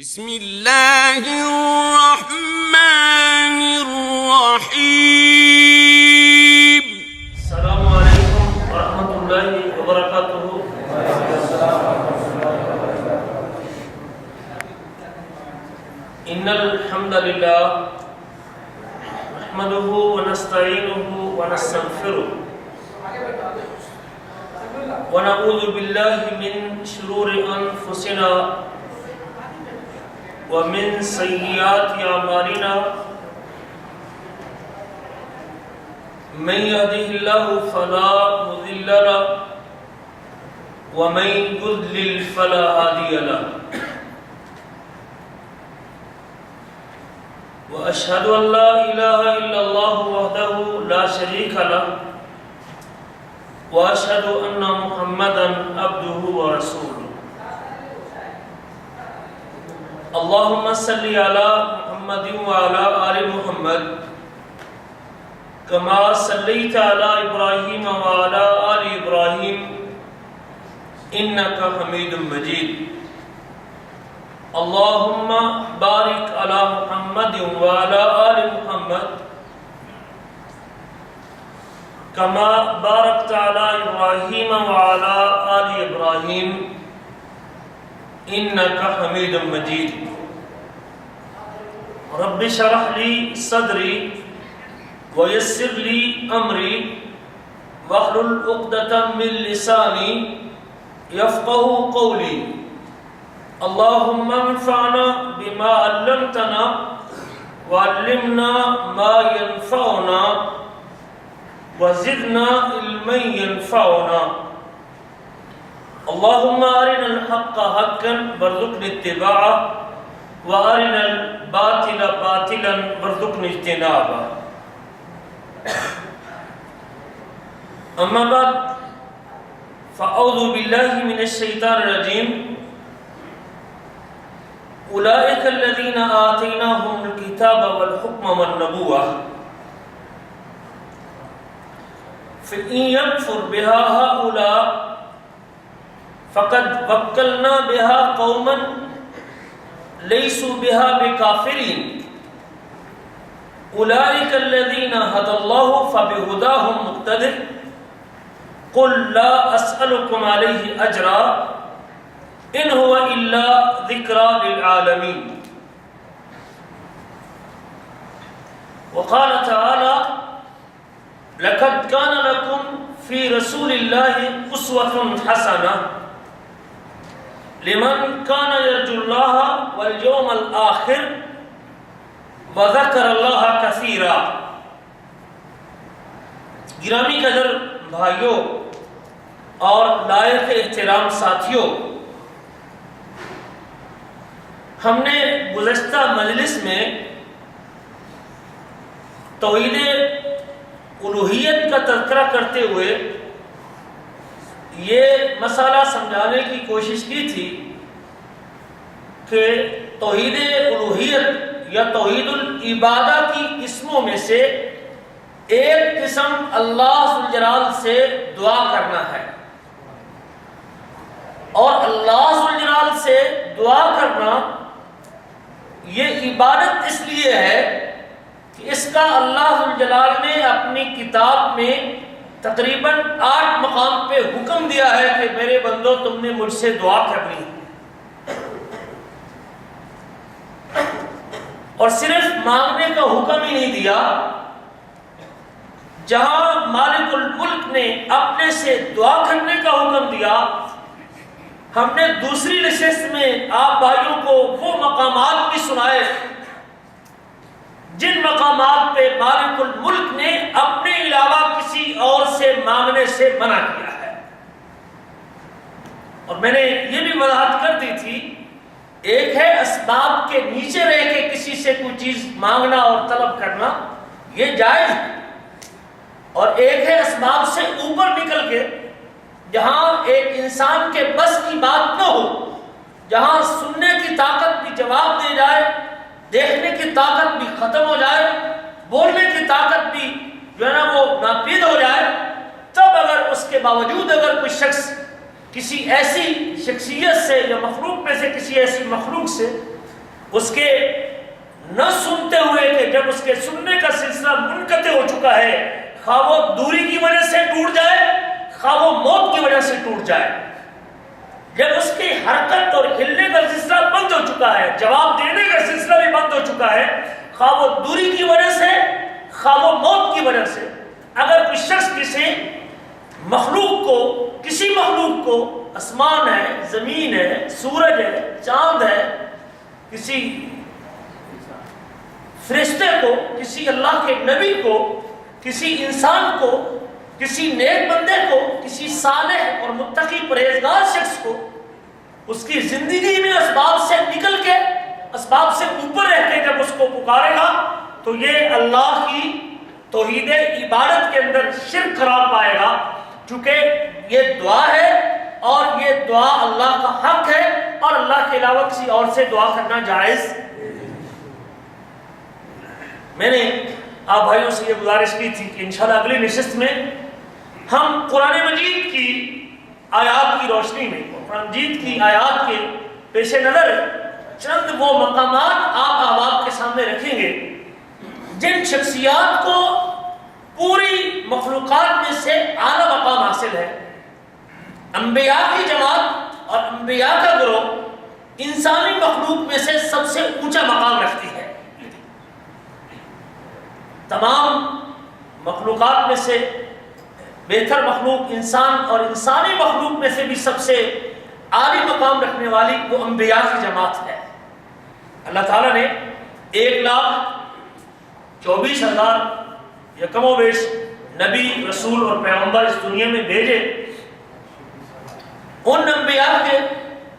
بسم اللہ الرحمن الرحیم۔ السلام علیکم ورحمۃ اللہ وبرکاتہ۔ ان الحمد للہ نحمده ونستعینه ونستغفره ونعوذ باللہ من شرور انفسنا ومن سیئات اعمالنا، من يهده الله فلا مضل له ومن يضلل فلا هادي له، واشهد ان لا اله الا الله وحده لا شريك له، واشهد ان محمدا عبده ورسوله۔ اللهم صل على محمد وعلى آل محمد كما صليت على إبراهيم وعلى آل إبراهيم إنك حميد مجيد۔ اللهم بارك على محمد وعلى آل محمد كما باركت على إبراهيم وعلى آل إبراهيم إنك حميد مجيد۔ رب اشرح لي صدري ويسر لي أمري واحلل عقدة من لساني يفقهوا قولي۔ اللهم انفعنا بما علمتنا وعلمنا ما ينفعنا وزدنا علما ينفعنا۔ اللهم أرنا الحق حقا وارزقنا اتباعه وأرنا الباطل باطلا وارزقنا اجتنابه۔ أما بعد فأعوذ بالله من الشيطان الرجيم۔ أولئك الذين آتيناهم الكتاب والحكم والنبوة فإن يكفر بها هؤلاء فقد وكلنا بها قوما ليسوا بها بكافرين۔ أولئك الذين هدى الله فبهداهم مقتدر۔ قل لا أسألكم عليه أجرا إن هو إلا ذكرى للعالمين۔ وقال تعالى لقد كان لكم في رسول الله أسوة حسنة لمن كان يرجو الله واليوم الآخر وذكر الله كثيرا۔ گرامی قدر بھائیوں اور لائق احترام ساتھیوں، ہم نے گزشتہ مجلس میں توحید الوہیت کا تذکرہ کرتے ہوئے یہ مسئلہ سمجھانے کی کوشش کی تھی کہ توحید الوہیت یا توحید العبادہ کی قسموں میں سے ایک قسم اللہ ذوالجلال سے دعا کرنا ہے، اور اللہ ذوالجلال سے دعا کرنا یہ عبادت اس لیے ہے کہ اس کا اللہ ذوالجلال نے اپنی کتاب میں تقریباً 8 مقام پہ حکم دیا ہے کہ میرے بندو تم نے مجھ سے دعا کرنی ہے، اور صرف مانگنے کا حکم ہی نہیں دیا، جہاں مالک الملک نے اپنے سے دعا کرنے کا حکم دیا، ہم نے دوسری نشست میں آپ بھائیوں کو وہ مقامات بھی سنائے جن مقامات پہ مالک الملک نے اپنے علاوہ کسی اور سے مانگنے سے منع کیا ہے۔ اور میں نے یہ بھی وضاحت کر دی تھی، ایک ہے اسباب کے نیچے رہ کے کسی سے کوئی چیز مانگنا اور طلب کرنا، یہ جائز ہے، اور ایک ہے اسباب سے اوپر نکل کے جہاں ایک انسان کے بس کی بات نہ ہو، جہاں سننے کی طاقت بھی جواب دے جائے، دیکھنے کی طاقت بھی ختم ہو جائے، بولنے کی طاقت بھی جو ہے نا وہ ناپید ہو جائے، تب اگر اس کے باوجود اگر کوئی شخص کسی ایسی شخصیت سے یا مخلوق میں سے کسی ایسی مخلوق سے اس کے نہ سنتے ہوئے کہ جب اس کے سننے کا سلسلہ منقطع ہو چکا ہے، خواہ وہ دوری کی وجہ سے ٹوٹ جائے، خواہ وہ موت کی وجہ سے ٹوٹ جائے، جب اس کی حرکت اور ہلنے کا سلسلہ بند ہو چکا ہے، جواب دینے کا سلسلہ بھی بند ہو چکا ہے، خواہ وہ دوری کی وجہ سے، خواہ وہ موت کی وجہ سے، اگر کوئی شخص کسی مخلوق کو، آسمان ہے، زمین ہے، سورج ہے، چاند ہے، کسی فرشتے کو، کسی اللہ کے نبی کو، کسی انسان کو، کسی نیک بندے کو، کسی صالح اور متقی پرہیزگار شخص کو اس کی زندگی میں اسباب سے نکل کے، اسباب سے اوپر رہ کے جب اس کو پکارے گا تو یہ اللہ کی توحید عبادت کے اندر شرک قرار پائے گا، چونکہ یہ دعا ہے اور یہ دعا اللہ کا حق ہے اور اللہ کے علاوہ کسی اور سے دعا کرنا جائز۔ میں نے آپ بھائیوں سے یہ گزارش کی تھی کہ انشاءاللہ اگلی نشست میں ہم قرآن مجید کی آیات کی روشنی میں، قرآن مجید کی آیات کے پیش نظر چند وہ مقامات آپ احباب کے سامنے رکھیں گے جن شخصیات کو پوری مخلوقات میں سے اعلیٰ مقام حاصل ہے۔ انبیاء کی جماعت اور انبیاء کا گروہ انسانی مخلوق میں سے سب سے اونچا مقام رکھتی ہے۔ تمام مخلوقات میں سے بہتر مخلوق انسان اور انسانی مخلوق میں سے بھی سب سے عالی مقام رکھنے والی وہ انبیاء کی جماعت ہے۔ اللہ تعالیٰ نے 1,24,000 یا کم و بیش نبی، رسول اور پیغمبر اس دنیا میں بھیجے۔ ان انبیاء کے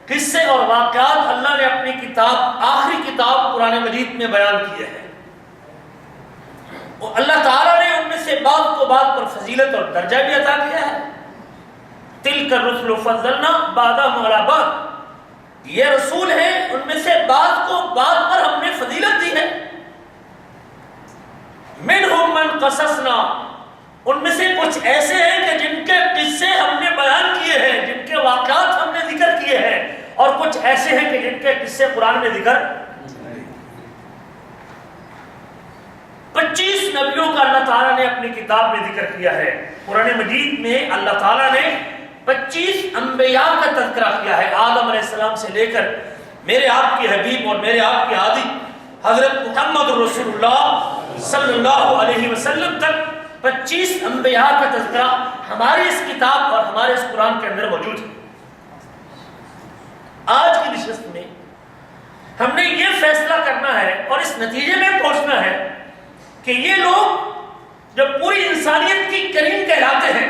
قصے اور واقعات اللہ نے اپنی کتاب، آخری کتاب قرآن مجید میں بیان کیے ہیں۔ اللہ تعالیٰ نے ان میں سے بعض کو بعض پر فضیلت اور درجہ بھی عطا کیا ہے۔ تِلْكَ الرُّسُلُ فَضَّلْنَا بَعْضَهُمْ عَلَىٰ بَعْضٍ، یہ رسول ہیں، ان میں سے بعض کو بعض پر ہم نے فضیلت دی ہے۔ مِنْهُمْ مَنْ قَصَصْنَا، ان میں سے کچھ ایسے ہیں کہ جن کے قصے ہم نے بیان کیے ہیں، جن کے واقعات ہم نے ذکر کیے ہیں، اور کچھ ایسے ہیں کہ جن کے قصے قرآن میں ذکر 25 نبیوں کا اللہ تعالیٰ نے اپنی کتاب میں ذکر کیا ہے۔ قرآن مجید میں اللہ تعالیٰ نے 25 انبیاء کا تذکرہ کیا ہے، آدم علیہ السلام سے لے کر میرے آپ کے حبیب اور میرے آپ کے ہادی حضرت محمد رسول اللہ صلی اللہ علیہ وسلم تک 25 انبیاء کا تذکرہ ہماری اس کتاب اور ہمارے اس قرآن کے اندر موجود ہے۔ آج کی نشست میں ہم نے یہ فیصلہ کرنا ہے اور اس نتیجے میں پہنچنا ہے کہ یہ لوگ جو پوری انسانیت کی کریم کہلاتے ہیں،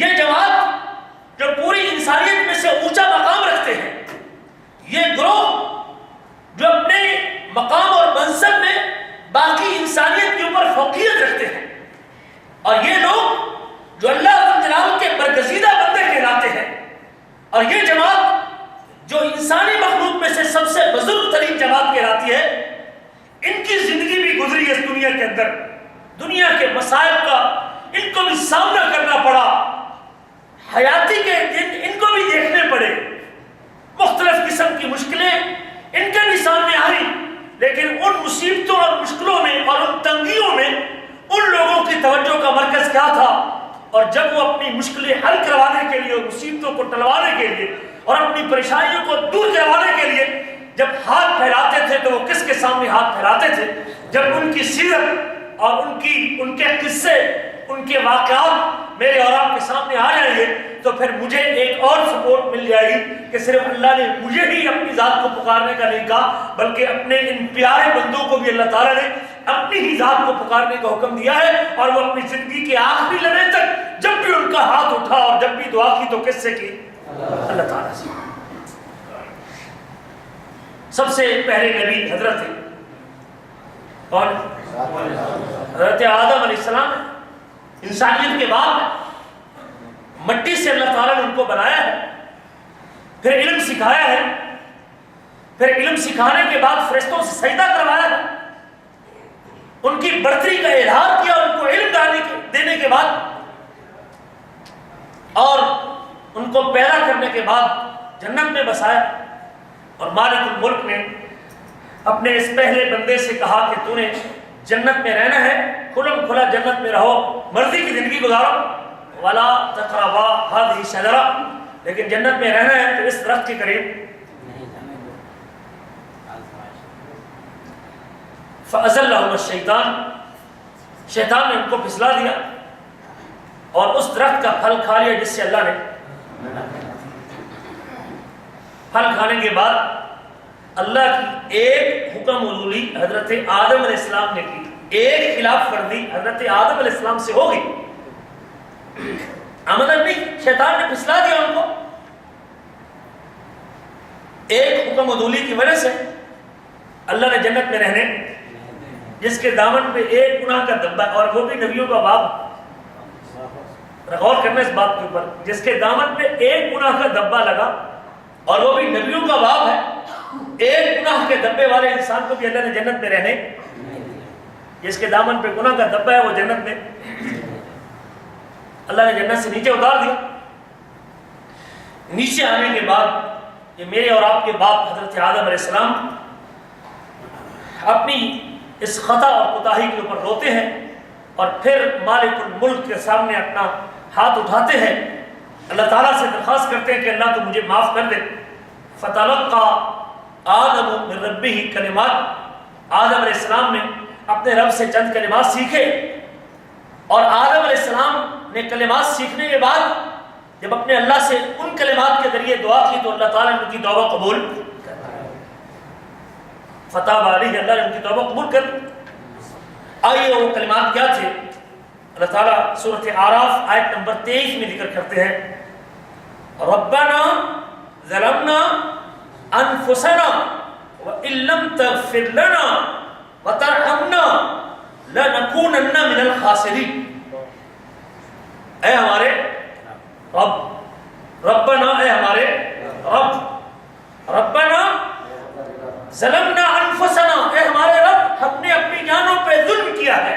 یہ جماعت جو پوری انسانیت میں سے اونچا مقام رکھتے ہیں، یہ گروہ جو اپنے مقام اور منصب میں باقی انسانیت کے اوپر فوقیت رکھتے ہیں، اور یہ لوگ جو اللہ جلال کے برگزیدہ بندے کہلاتے ہیں، اور یہ جماعت جو انسانی مخلوق میں سے سب سے بزرگ ترین جماعت کہلاتی ہے، ان کی زندگی بھی گزری اس دنیا کے اندر، دنیا کے مسائل کا ان کو بھی سامنا کرنا پڑا، حیاتی کے دن ان کو بھی دیکھنے پڑے، مختلف قسم کی مشکلیں ان کے بھی سامنے آئی، لیکن ان مصیبتوں اور مشکلوں میں اور ان تنگیوں میں ان لوگوں کی توجہ کا مرکز کیا تھا؟ اور جب وہ اپنی مشکلیں حل کروانے کے لیے اور مصیبتوں کو ٹلوانے کے لیے اور اپنی پریشانیوں کو دور کروانے کے لیے جب ہاتھ پھیلاتے تھے تو وہ کس کے سامنے ہاتھ پھیلاتے تھے؟ جب ان کی سیرت اور ان کے قصے، ان کے واقعات میرے اور آپ کے سامنے آ جائیں گے تو پھر مجھے ایک اور سپورٹ مل جائے گی کہ صرف اللہ نے مجھے ہی اپنی ذات کو پکارنے کا نہیں کہا، بلکہ اپنے ان پیارے بندوں کو بھی اللہ تعالیٰ نے اپنی ہی ذات کو پکارنے کا حکم دیا ہے، اور وہ اپنی زندگی کے آخری لمحے تک جب بھی ان کا ہاتھ اٹھا اور جب بھی دعا کی تو کس سے کی؟ اللہ تعالیٰ سے۔ سب سے پہلے نبی حضرت کون؟ حضرت آدم علیہ السلام، انسانیت کے بعد مٹی سے اللہ تعالیٰ نے ان کو بنایا ہے، پھر علم سکھایا ہے، پھر علم سکھانے کے بعد فرشتوں سے سجدہ کروایا ہے، ان کی برتری کا اظہار کیا، ان کو علم دینے کے بعد، اور ان کو پیدا کرنے کے بعد جنت میں بسایا، اور مالک الملک نے اپنے اس پہلے بندے سے کہا کہ تو نے جنت میں رہنا ہے، کھلم کھلا جنت میں رہو، مرضی کی زندگی گزارو، ولا تقربا هذه الشجرة، لیکن جنت میں رہنا ہے تو اس درخت کے قریب۔ فأزلهم الشیطان، شیطان نے ان کو پھسلا دیا اور اس درخت کا پھل کھا لیا جس سے اللہ نے۔ پھل کھانے کے بعد اللہ کی ایک حکم عدولی حضرت آدم علیہ السلام نے کی، ایک خلاف ورزی حضرت آدم علیہ السلام سے ہو گئی، عمدن نہیں، شیطان نے پھسلا دیا ان کو۔ ایک حکم عدولی کی وجہ سے اللہ نے جنت میں رہنے، جس کے دامن پہ ایک گناہ کا دبا، اور وہ بھی نبیوں کا باپ، غور کرنا اس بات کے اوپر، جس کے دامن پہ ایک گناہ کا دبا لگا اور وہ بھی نبیوں کا باپ ہے، ایک گناہ کے دبے والے انسان کو بھی اللہ نے جنت میں رہنے، جس کے دامن پہ گناہ کا دبا ہے وہ جنت میں، اللہ نے جنت سے نیچے اتار دیا۔ نیچے آنے کے بعد یہ میرے اور آپ کے باپ حضرت آدم علیہ السلام اپنی اس خطا اور کوتاہی کے اوپر روتے ہیں اور پھر مالک الملک کے سامنے اپنا ہاتھ اٹھاتے ہیں، اللہ تعالیٰ سے درخواست کرتے ہیں کہ اللہ تو مجھے معاف کر دے۔ فتلقى آدم من ربہ کلمات، آدم علیہ السلام نے اپنے رب سے چند کلمات سیکھے، اور آدم علیہ السلام نے کلمات سیکھنے کے بعد جب اپنے اللہ سے ان کلمات کے ذریعے دعا کی تو اللہ تعالیٰ نے ان کی توبہ قبول، فتاب علیہ، اللہ نے ان کی توبہ قبول کر لی۔ آئیے وہ کلمات کیا تھے؟ اللہ تعالیٰ سورۃ اعراف آیت نمبر 23 میں ذکر کرتے ہیں، ربنا ظلمنا انفسنا وان لم تغفر لنا وترحمنا لنکونن من الخاسرین۔ اے ہمارے رب، ربنا اے ہمارے رب، ربنا ظلمنا انفسنا، اے ہمارے رب ہم نے اپنی جانوں پہ ظلم کیا ہے،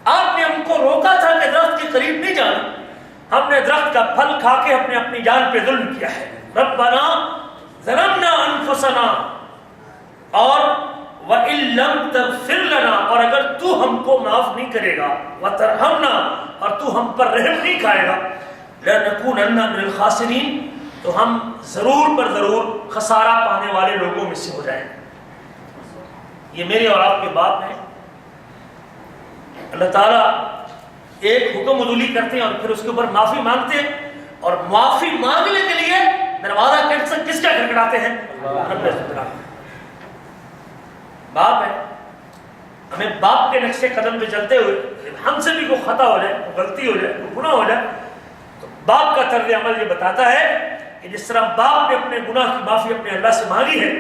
آپ نے ہم کو روکا تھا کہ درخت کے قریب نہیں جانا، ہم نے درخت کا پھل کھا کے اپنی جان پہ ظلم کیا ہے۔ ربنا ظلمنا انفسنا، اور وَإِن لَمْ تَغْفِرْ لَنَا، اور اگر تو ہم کو معاف نہیں کرے گا، وَتَرْحَمْنَا، اور تو ہم پر رحم نہیں کھائے گا، لَنَكُونَنَّ مِنَ الْخَاسِرِينَ، تو ہم ضرور پر ضرور خسارہ پانے والے لوگوں میں سے ہو جائیں۔ یہ میرے اور آپ کے باپ ہیں۔ اللہ تعالیٰ ایک حکم عدولی کرتے ہیں اور پھر اس کے اوپر معافی مانگتے ہیں، اور معافی مانگنے کے لیے دروازہ کس کا کھٹکھٹاتے ہیں؟ رب العالمین۔ باپ ہے، ہمیں باپ کے نقشے قدم پہ چلتے ہوئے ہم سے بھی کوئی خطا ہو جائے، کوئی غلطی ہو جائے، کوئی گناہ ہو جائے، تو باپ کا طرز عمل یہ بتاتا ہے کہ جس طرح باپ نے اپنے گناہ کی معافی اپنے اللہ سے مانگی ہے،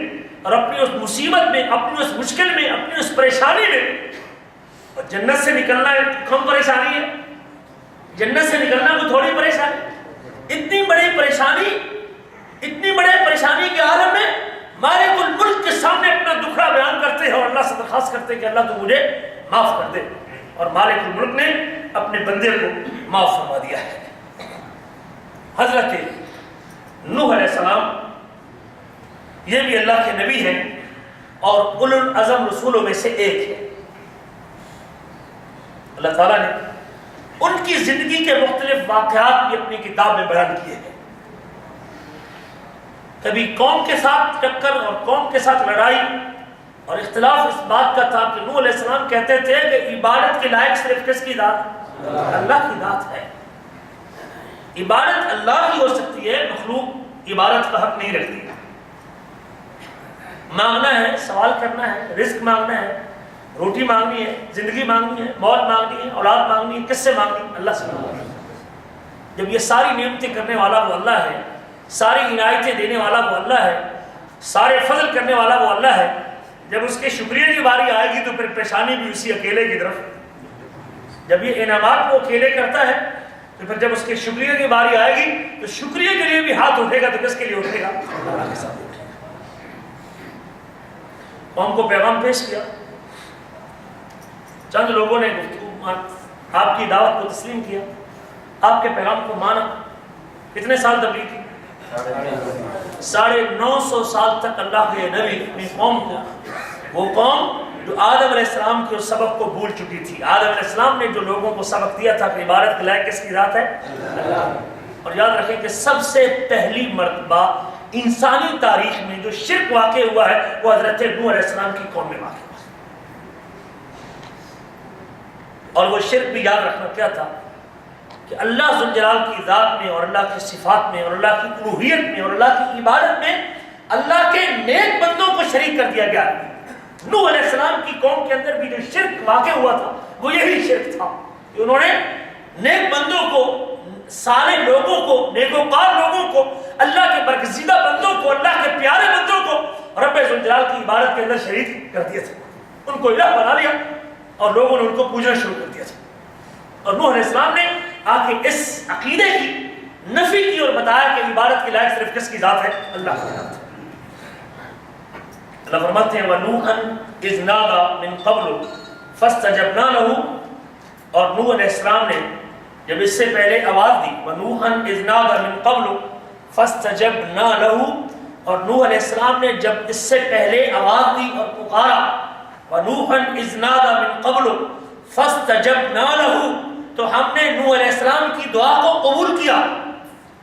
اور اپنی اس مصیبت میں، اپنی اس مشکل میں، اپنی اس پریشانی میں، اور جنت سے نکلنا کم پریشانی ہے، جنت سے نکلنا کوئی تھوڑی پریشانی، اتنی بڑی پریشانی، اتنی بڑے پریشانی کے عالم میں مالک الملک کے سامنے اپنا دکھڑا بیان کرتے ہیں اور اللہ سے درخواست کرتے ہیں کہ اللہ تو مجھے معاف کر دے، اور مالک الملک نے اپنے بندے کو معاف فرما دیا ہے۔ حضرت نوح علیہ السلام یہ بھی اللہ کے نبی ہیں اور اولو العزم رسولوں میں سے ایک ہے۔ اللہ تعالیٰ نے ان کی زندگی کے مختلف واقعات بھی اپنی کتاب میں بیان کیے ہیں۔ کبھی قوم کے ساتھ ٹکر اور قوم کے ساتھ لڑائی، اور اختلاف اس بات کا تھا کہ نوح علیہ السلام کہتے تھے کہ عبادت کے لائق صرف کس کی ذات؟ اللہ کی ذات ہے۔ عبادت اللہ کی ہو سکتی ہے، مخلوق عبادت کا حق نہیں رکھتی۔ مانگنا ہے، سوال کرنا ہے، رزق مانگنا ہے، روٹی مانگنی ہے، زندگی مانگنی ہے، موت مانگنی ہے، اولاد مانگنی ہے، کس سے مانگنی ہے؟ اللہ سے مانگنی ہے۔ جب یہ ساری نعمتیں کرنے والا وہ اللہ ہے، ساری عنایتیں دینے والا وہ اللہ ہے، سارے فضل کرنے والا وہ اللہ ہے، جب اس کے شکریہ کی باری آئے گی تو پھر پیشانی بھی اسی اکیلے کی طرف۔ جب یہ انعامات کو اکیلے کرتا ہے تو پھر جب اس کے شکریہ کی باری آئے گی تو شکریہ کے لیے بھی ہاتھ اٹھے گا، تو کس کے لیے اٹھے گا؟ اللہ کے ساتھ اٹھے گا۔ قوم کو پیغام پیش کیا، چند لوگوں نے آپ کی دعوت کو تسلیم کیا، آپ کے پیغام کو مانا۔ کتنے سال تبلیغ کی؟ 950 سال تک اللہ کے نبی اپنی قوم کو وہ قوم جو آدم علیہ السلام کے اس سبق کو بھول چکی تھی. آدم علیہ السلام نے جو لوگوں کو سبق دیا تھا کہ عبادت کے لائق کس کی ذات ہے؟ اللہ. اور یاد رکھیں کہ سب سے پہلی مرتبہ انسانی تاریخ میں جو شرک واقع ہوا ہے وہ حضرت نوح علیہ السلام کی قوم میں واقع ہوا. اور وہ شرک بھی یاد رکھنا کیا تھا کہ اللہ ذوالجلال کی ذات میں اور اللہ کی صفات میں اور اللہ کی الوہیت میں اور اللہ کی عبادت میں اللہ کے نیک بندوں کو شریک کر دیا گیا. نوح علیہ السلام کی قوم کے اندر بھی جو شرک واقع ہوا تھا وہ یہی شرک تھا کہ انہوں نے نیک بندوں کو، سارے لوگوں کو، نیکوکار لوگوں کو، اللہ کے برگزیدہ بندوں کو، اللہ کے پیارے بندوں کو رب ذوالجلال کی عبادت کے اندر شریک کر دیا تھا. ان کو الہ بنا لیا اور لوگوں نے ان کو پوجنا شروع کر دیا تھا. اور نوح علیہ السلام نے آ کے اس عقیدے کی نفی کی اور بتایا کہ عبادت کی لائق صرف کس کی ذات ہے؟ اللہ کی ذات ہے. اللہ فرماتے ہیں وَنُوحًا إِذْ نَادَى مِن قَبْلُ فَاسْتَجَبْنَا لَهُ. اور نوح علیہ السلام نے جب اس سے پہلے آواز دی وَنُوحًا إِذْ نَادَى مِن قَبْلُ فَاسْتَجَبْنَا لَهُ، اور نوح علیہ السلام نے جب اس سے پہلے آواز دی اور پکارا وَنُوحًا إِذْ نَادَى مِن قَبْلُ فَاسْتَجَبْنَا لَهُ، تو ہم نے نوح علیہ السلام کی دعا کو قبول کیا.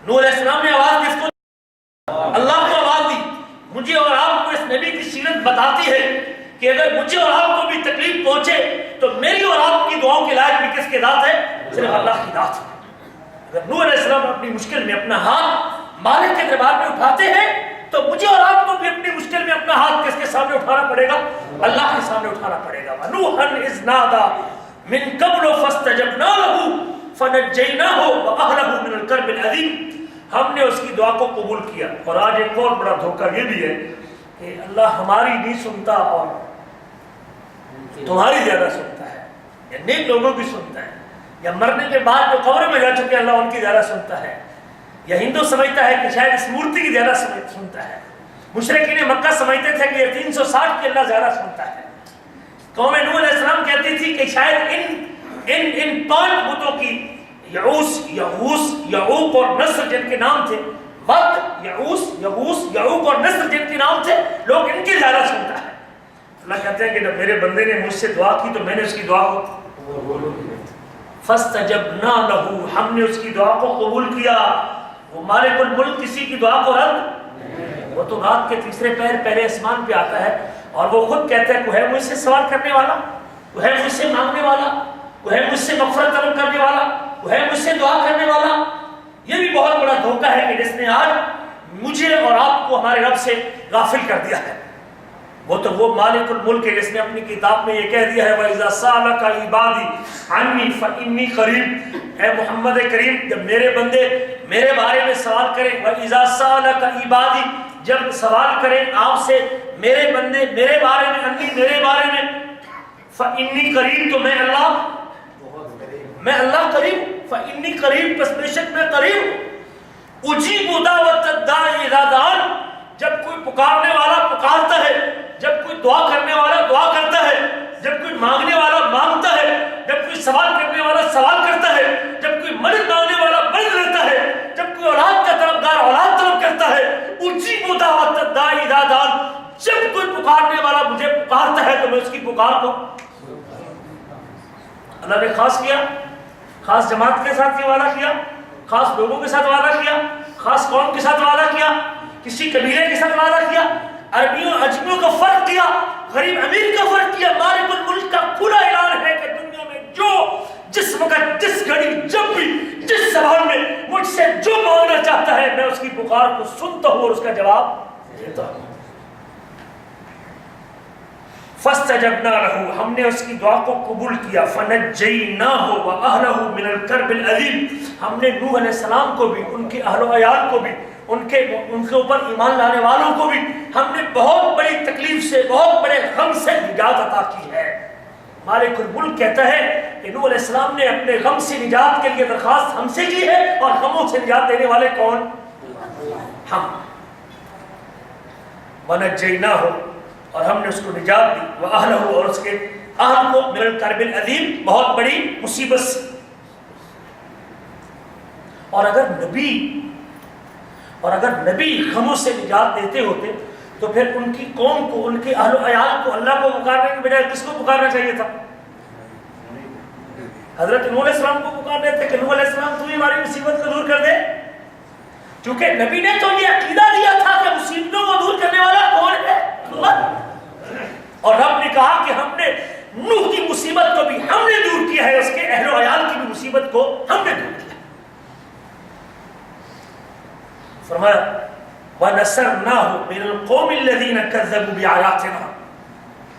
نوح علیہ السلام نے آواز کس کو؟ اللہ کو آواز دی. مجھے اور آپ کو اس نبی کی سیرت بتاتی ہے کہ اگر مجھے اور آپ کو بھی تکلیف پہنچے تو میری اور آپ کی دعاؤں کے لائق بھی کس کی ذات ہے؟ صرف اللہ کی ذات ہے. اگر نوح علیہ السلام اپنی مشکل میں اپنا ہاتھ مالک کے دربار میں اٹھاتے ہیں تو مجھے اور آپ کو بھی اپنی مشکل میں اپنا ہاتھ کس کے سامنے اٹھانا پڑے گا؟ اللہ کے سامنے اٹھانا پڑے گا. وَنُوحًا إِذْ نَادَى مِن قَبْلُ فَاسْتَجَبْنَا لَهُ فَنَجَّيْنَاهُ وَأَهْلَهُ مِنَ الْكَرْبِ الْعَظِيمِ. ہم نے اس کی دعا کو قبول کیا. اور آج ایک اور بڑا دھوکہ یہ بھی ہے کہ اللہ ہماری نہیں سنتا اور تمہاری زیادہ سنتا ہے، یا نیک لوگوں کی سنتا ہے، یا مرنے کے بعد جو قبر میں جا چکے اللہ ان کی زیادہ سنتا ہے، یا ہندو سمجھتا ہے کہ شاید اس مورتی کی زیادہ سنتا ہے. مشرکین مکہ سمجھتے تھے کہ یہ 360 کی اللہ زیادہ سنتا ہے. قوم نوح علیہ السلام کہتی تھی کہ شاید ان 5 بتوں کی یعوس، یغوس، یعوق اور نصر جن کے نام تھے، وقت، یعوس، یغوس، یعوق اور نصر جن کے نام تھے، لوگ ان کی زیادہ سنتا ہے. اللہ کہتے ہیں کہ جب میرے بندے نے مجھ سے دعا کی تو میں نے اس کی دعا کو فَاسْتَجَبْنَا لَهُ، ہم نے اس کی دعا کو قبول کیا. وہ مالک الملک کسی کی دعا کو رد، وہ تو رات کے تیسرے پہر پہلے آسمان پہ آتا ہے اور وہ خود کہتا ہے کوئی ہے مجھ سے سوال کرنے والا، کوئی ہے مجھ سے مانگنے والا، کوئی ہے مجھ سے مغفرت طلب کرنے والا، کوئی ہے مجھ سے دعا کرنے والا. یہ بھی بہت بڑا دھوکہ ہے کہ جس نے آج مجھے اور آپ کو ہمارے رب سے غافل کر دیا ہے. وہ تو وہ مالک الملک ہے جس نے اپنی کتاب میں یہ کہہ دیا ہے وَإِذَا سَأَلَكَ عِبَادِي عَنِّي فَإِنِّي قَرِيبٌ. اے محمد کریم جب میرے بندے میرے بارے میں سوال کریں، وَإِذَا سَأَلَكَ عِبَادِي، جب سوال کریں آپ سے میرے بندے میرے بارے میں، عَنِّي میرے بارے میں، فَإِنِّي قَرِيبٌ تو میں اللہ قریب، فَإِنِّي قَرِيبٌ پس بے شک میں قریب ہوں. اُجِيبُ دَعْوَةَ الدَّاعِ إِذَا دَعَانِ، جب کوئی پکارنے والا پکارتا ہے، جب کوئی دعا کرنے والا دعا کرتا ہے، جب کوئی مانگنے والا مانگتا ہے، جب کوئی سوال کرنے والا سوال کرتا ہے، جب کوئی مدد مانگنے والا مدد لیتا ہے، جب کوئی اولاد کا طلبگار اولاد طلب کرتا ہے. اجیب دعوت الداعی اذا دعان، جب کوئی پکارنے والا مجھے پکارتا ہے تو میں اس کی پکار کو. اللہ نے خاص کیا، خاص جماعت کے ساتھ یہ وعدہ کیا، خاص لوگوں کے ساتھ وعدہ کیا، خاص قوم کے ساتھ وعدہ کیا، کسی قبیلے کے ساتھ وعدہ کیا، عربیوں اجمیوں کا فرق کیا، غریب امیر کا فرق کیا. مالک الملک کا کھلا اعلان ہے کہ دنیا میں جو جس وقت جس گھڑی جب بھی جس زبان میں مجھ سے جو مانگنا چاہتا ہے میں اس کی پکار کو سنتا ہوں اور اس کا جواب دیتا ہوں. فَاسْتَجَبْنَا لَهُ، ہم نے اس کی دعا کو قبول کیا. فَنَجَّيْنَاهُ وَأَهْلَهُ مِنَ الْكَرْبِ الْعَظِيمِ، ہم نے نوح علیہ السلام کو بھی، ان کے اہل و عیال کو بھی، ان کے اوپر ایمان لانے والوں کو بھی ہم نے بہت بڑی تکلیف سے، بہت بڑے غم سے نجات عطا کی ہے. مالک الملک کہتا ہے کہ نوح علیہ السلام نے اپنے غم سے نجات کے لیے درخواست ہم سے کی ہے، اور غموں سے نجات دینے والے کون؟ ہم. وَنَجَّيْنَاهُ، اور ہم نے اس کو نجات دی، وَأَهْلَهُ، اور اس کے اہل کو، مِنَ الْكَرْبِ الْعَظِيمِ، بہت بڑی مصیبت سے. اور اگر نبی غموں سے نجات دیتے ہوتے تو پھر ان کی قوم کو، ان کے اہل و عیال کو اللہ کو پکارنے کے بجائے کس کو پکارنا چاہیے تھا؟ حضرت نوح علیہ السلام کو پکار رہے تھے کہ نوح علیہ السلام تو ہماری مصیبت کو دور کر دے، کیونکہ نبی نے تو یہ عقیدہ دیا تھا کہ مصیبتوں کو دور کرنے والا کون ہے؟ اللہ۔ اور رب نے کہا کہ ہم نے نوح کی مصیبت کو بھی ہم نے دور کیا ہے، اس کے اہل و عیال کی بھی مصیبت کو ہم نے دور کیا۔ فرمایا وَنَصَرْنَاهُ مِنَ الْقَوْمِ الَّذِينَ كَذَّبُوا بِآيَاتِنَا،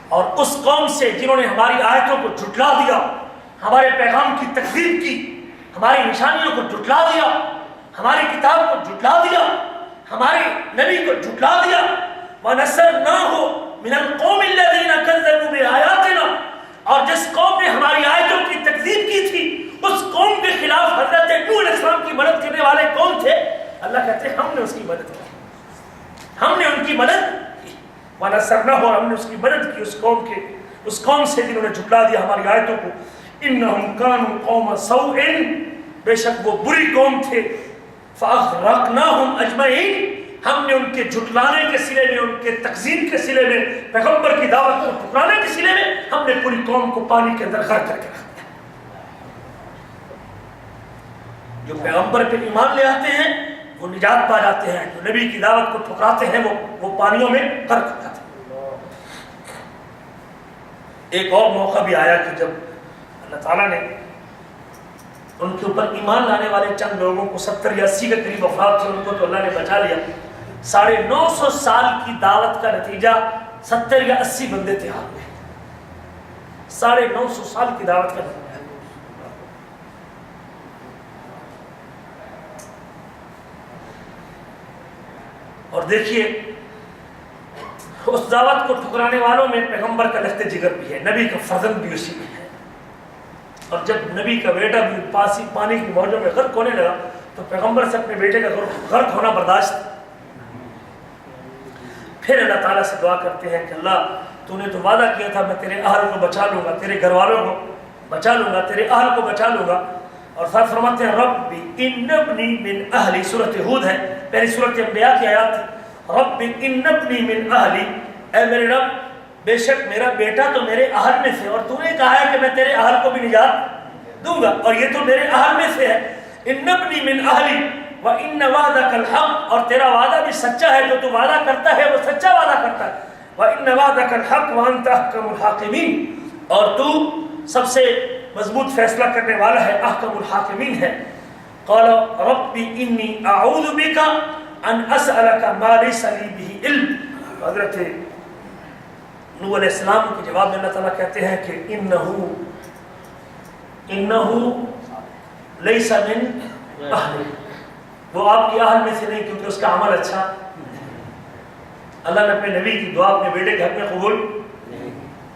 اور اس قوم سے جنہوں نے ہماری آیتوں کو جھٹلا دیا، ہمارے پیغام کی تکذیب کی، ہماری نشانیوں کو جھٹلا دیا، ہماری کتاب کو جھٹلا دیا، ہمارے نبی کو جھٹلا دیا۔ وَنَصَرْنَاهُ مِنَ الْقَوْمِ الَّذِينَ كَذَّبُوا بِآيَاتِنَا، اور جس قوم نے ہماری آیتوں کی تکذیب کی تھی، اس قوم کے خلاف حضرت نوح علیہ السلام کی مدد کرنے والے کون تھے؟ اللہ کہتے ہیں ہم نے اس کی مدد کی، ہم نے ان کی مدد کی۔ وَنَصَرْنَاهُ، اور ہم نے اس کی مدد کی اس قوم سے جنہوں نے جھٹلا دیا ہماری آیتوں کو۔ إِنَّهُمْ كَانُوا قَوْمَ سَوْءٍ، بے شک وہ بری قوم تھے۔ فَأَغْرَقْنَاهُمْ أَجْمَعِينَ، ہم نے ان کے جھٹلانے کے سلے میں، ان کے تکذیب کے سلے میں، پیغمبر کی دعوت کو ٹھکرانے کے سلے میں ہم نے پوری قوم کو پانی کے اندر غرق کر کے رکھ دیا۔ جو پیغمبر پہ ایمان لے آتے ہیں وہ نجات پا جاتے ہیں، جو نبی کی دعوت کو ٹھکراتے ہیں وہ پانیوں میں غرق ہو جاتے ہیں۔ ایک اور موقع بھی آیا کہ جب اللہ تعالیٰ نے ان کے اوپر ایمان لانے والے چند لوگوں کو 70 یا 80 کے قریب افراد تھے، ان کو تو اللہ نے بچا لیا۔ 950 سال کی دعوت کا نتیجہ 70 یا 80 بندے تیار ہوئے۔ 950 سال کی دعوت کا نتیجہ۔ اور دیکھیے اس دعوت کو ٹھکرانے والوں میں پیغمبر کا لخت جگر بھی ہے، نبی کا فرزند بھی اسی میں ہے۔ اور جب نبی کا بیٹا بھی پانی کی موجوں میں غرق ہونے لگا تو پیغمبر سے اپنے بیٹے کا غرق ہونا برداشت۔ پھر اللہ تعالیٰ سے دعا کرتے ہیں کہ اللہ تو نے تو وعدہ کیا تھا میں تیرے اہل کو بچا لوں گا، تیرے گھر والوں کو بچا لوں گا، تیرے اہل کو بچا لوں گا۔ اور ساتھ فرماتے ہیں رب ان ابنی من اہلی، سورۃ ہود ہے، پہلی سورۃ انبیاء کی آیات ہے۔ رب ان ابنی من اہلی، اے میرے رب بے شک میرا بیٹا تو میرے اہل میں سے، اور تو نے کہا ہے کہ میں تیرے اہل کو بھی نجات دوں گا، اور یہ تو میرے اہل میں سے ہے۔ ان ابنی من اہلی وان وعدک الحق، اور تیرا وعدہ بھی سچا ہے، جو تو وعدہ کرتا ہے وہ سچا وعدہ کرتا ہے۔ وان وعدک الحق وانت احکم الحاکمین، اور تو سب سے مضبوط فیصلہ کرنے والا ہے، احکم الحاکمین ہے۔ قال رب انی اعوذ بک ان اسألک ما لیس لی بہ علم، حضرت نوح علیہ السلام کے جواب میں اللہ تعالیٰ کہتے ہیں کہ انہو لیس من اہل، وہ آپ کے اہل میں سے نہیں کیونکہ اس کا عمل اچھا۔ اللہ نے اپنے نبی کی دعا اپنے بیٹے کے حق میں قبول،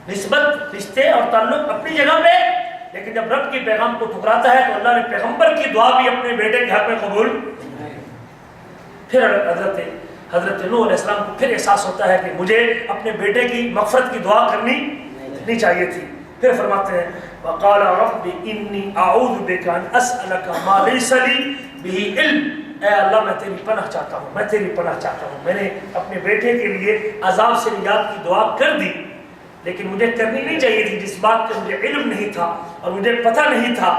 نسبت رشتے اور تعلق اپنی جگہ پہ، لیکن جب رب کی پیغام کو ٹھکراتا ہے تو اللہ نے پیغمبر کی دعا بھی اپنے بیٹے کے حق میں قبول۔ پھر حضرت نوح علیہ السلام کو پھر احساس ہوتا ہے کہ مجھے اپنے بیٹے کی مغفرت کی دعا کرنی چاہیے تھی۔ پھر فرماتے ہیں وقال رب انی اعوذ بک ان اسألک ما لیس لی بہ علم، اے اللہ میں تیری پناہ چاہتا ہوں، میں تیری پناہ چاہتا ہوں۔ میں نے اپنے بیٹے کے لیے عذاب سے نجات کی دعا کر دی، لیکن مجھے کرنی نہیں چاہیے تھی، جس بات کا مجھے علم نہیں تھا اور مجھے پتہ نہیں تھا۔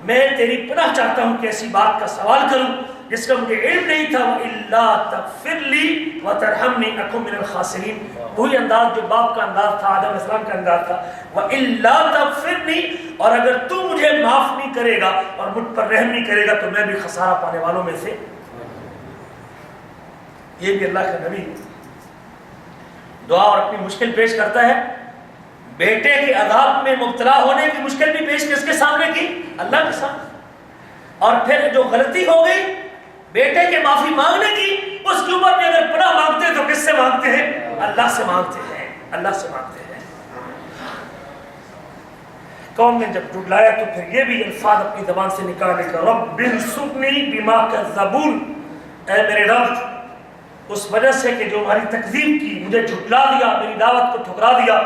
میں تیری پناہ چاہتا ہوں کہ ایسی بات کا سوال کروں جس کا مجھے علم نہیں تھا۔ وَإِلَّا تَغْفِرْ لِي وَتَرْحَمْنِي أَكُنْ مِنَ الْخَاسِرِينَ، وہی انداز جو باپ کا انداز تھا، آدم علیہ السلام کا انداز تھا۔ وَإِلَّا تَغْفِرْ لِي، اور اگر تو مجھے معاف نہیں کرے گا اور مجھ پر رحم نہیں کرے گا تو میں بھی خسارہ پانے والوں میں سے۔ یہ بھی اللہ کا نبی دعا اور اپنی مشکل پیش کرتا ہے، بیٹے کے عذاب میں مبتلا ہونے کی مشکل بھی پیش کس کے سامنے کی؟ اللہ کے سامنے۔ اور پھر جو غلطی ہو گئی بیٹے کے معافی مانگنے کی، اس کے اوپر بھی اگر پناہ مانگتے ہیں تو کس سے مانگتے ہیں؟ اللہ سے مانگتے ہیں، اللہ سے مانگتے ہیں۔ قوم نے جب جھٹلایا تو پھر یہ بھی الفاظ اپنی زبان سے نکالنے کا، رب انصرنی بما کذبون، اے میرے رب اس وجہ سے کہ جو ہماری تکذیب کی، مجھے جھٹلا دیا، میری دعوت کو ٹھکرا دیا،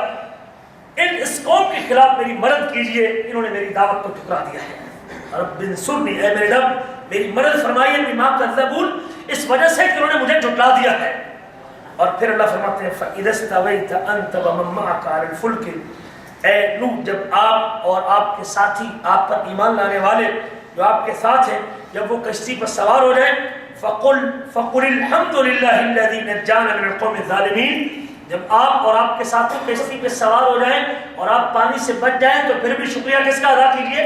اس قوم کے خلاف میری مدد کیجئے، انہوں نے میری دعوت کو ٹھکرا دیا ہے۔ رب انصرنی، اے میرے رب میری مدد فرمائیے، بما کذبون، اس وجہ سے کہ انہوں نے مجھے جھٹلا دیا ہے۔ اور پھر اللہ فرماتے ہیں فَإِذَا اسْتَوَيْتَ أَنْتَ وَمَن مَّعَكَ عَلَى الْفُلْكِ، اے نوح جب آپ اور آپ کے ساتھی، آپ پر ایمان لانے والے جو آپ کے ساتھ ہیں، جب وہ کشتی پر سوار ہو جائیں، فَقُلِ الْحَمْدُ لِلَّهِ الَّذِي نَجَّانَا مِنَ الْقَوْمِ الظَّالِمِينَ، جب آپ اور آپ کے ساتھی کشتی پہ سوار ہو جائیں اور آپ پانی سے بچ جائیں تو پھر بھی شکریہ کس کا ادا کیجئے؟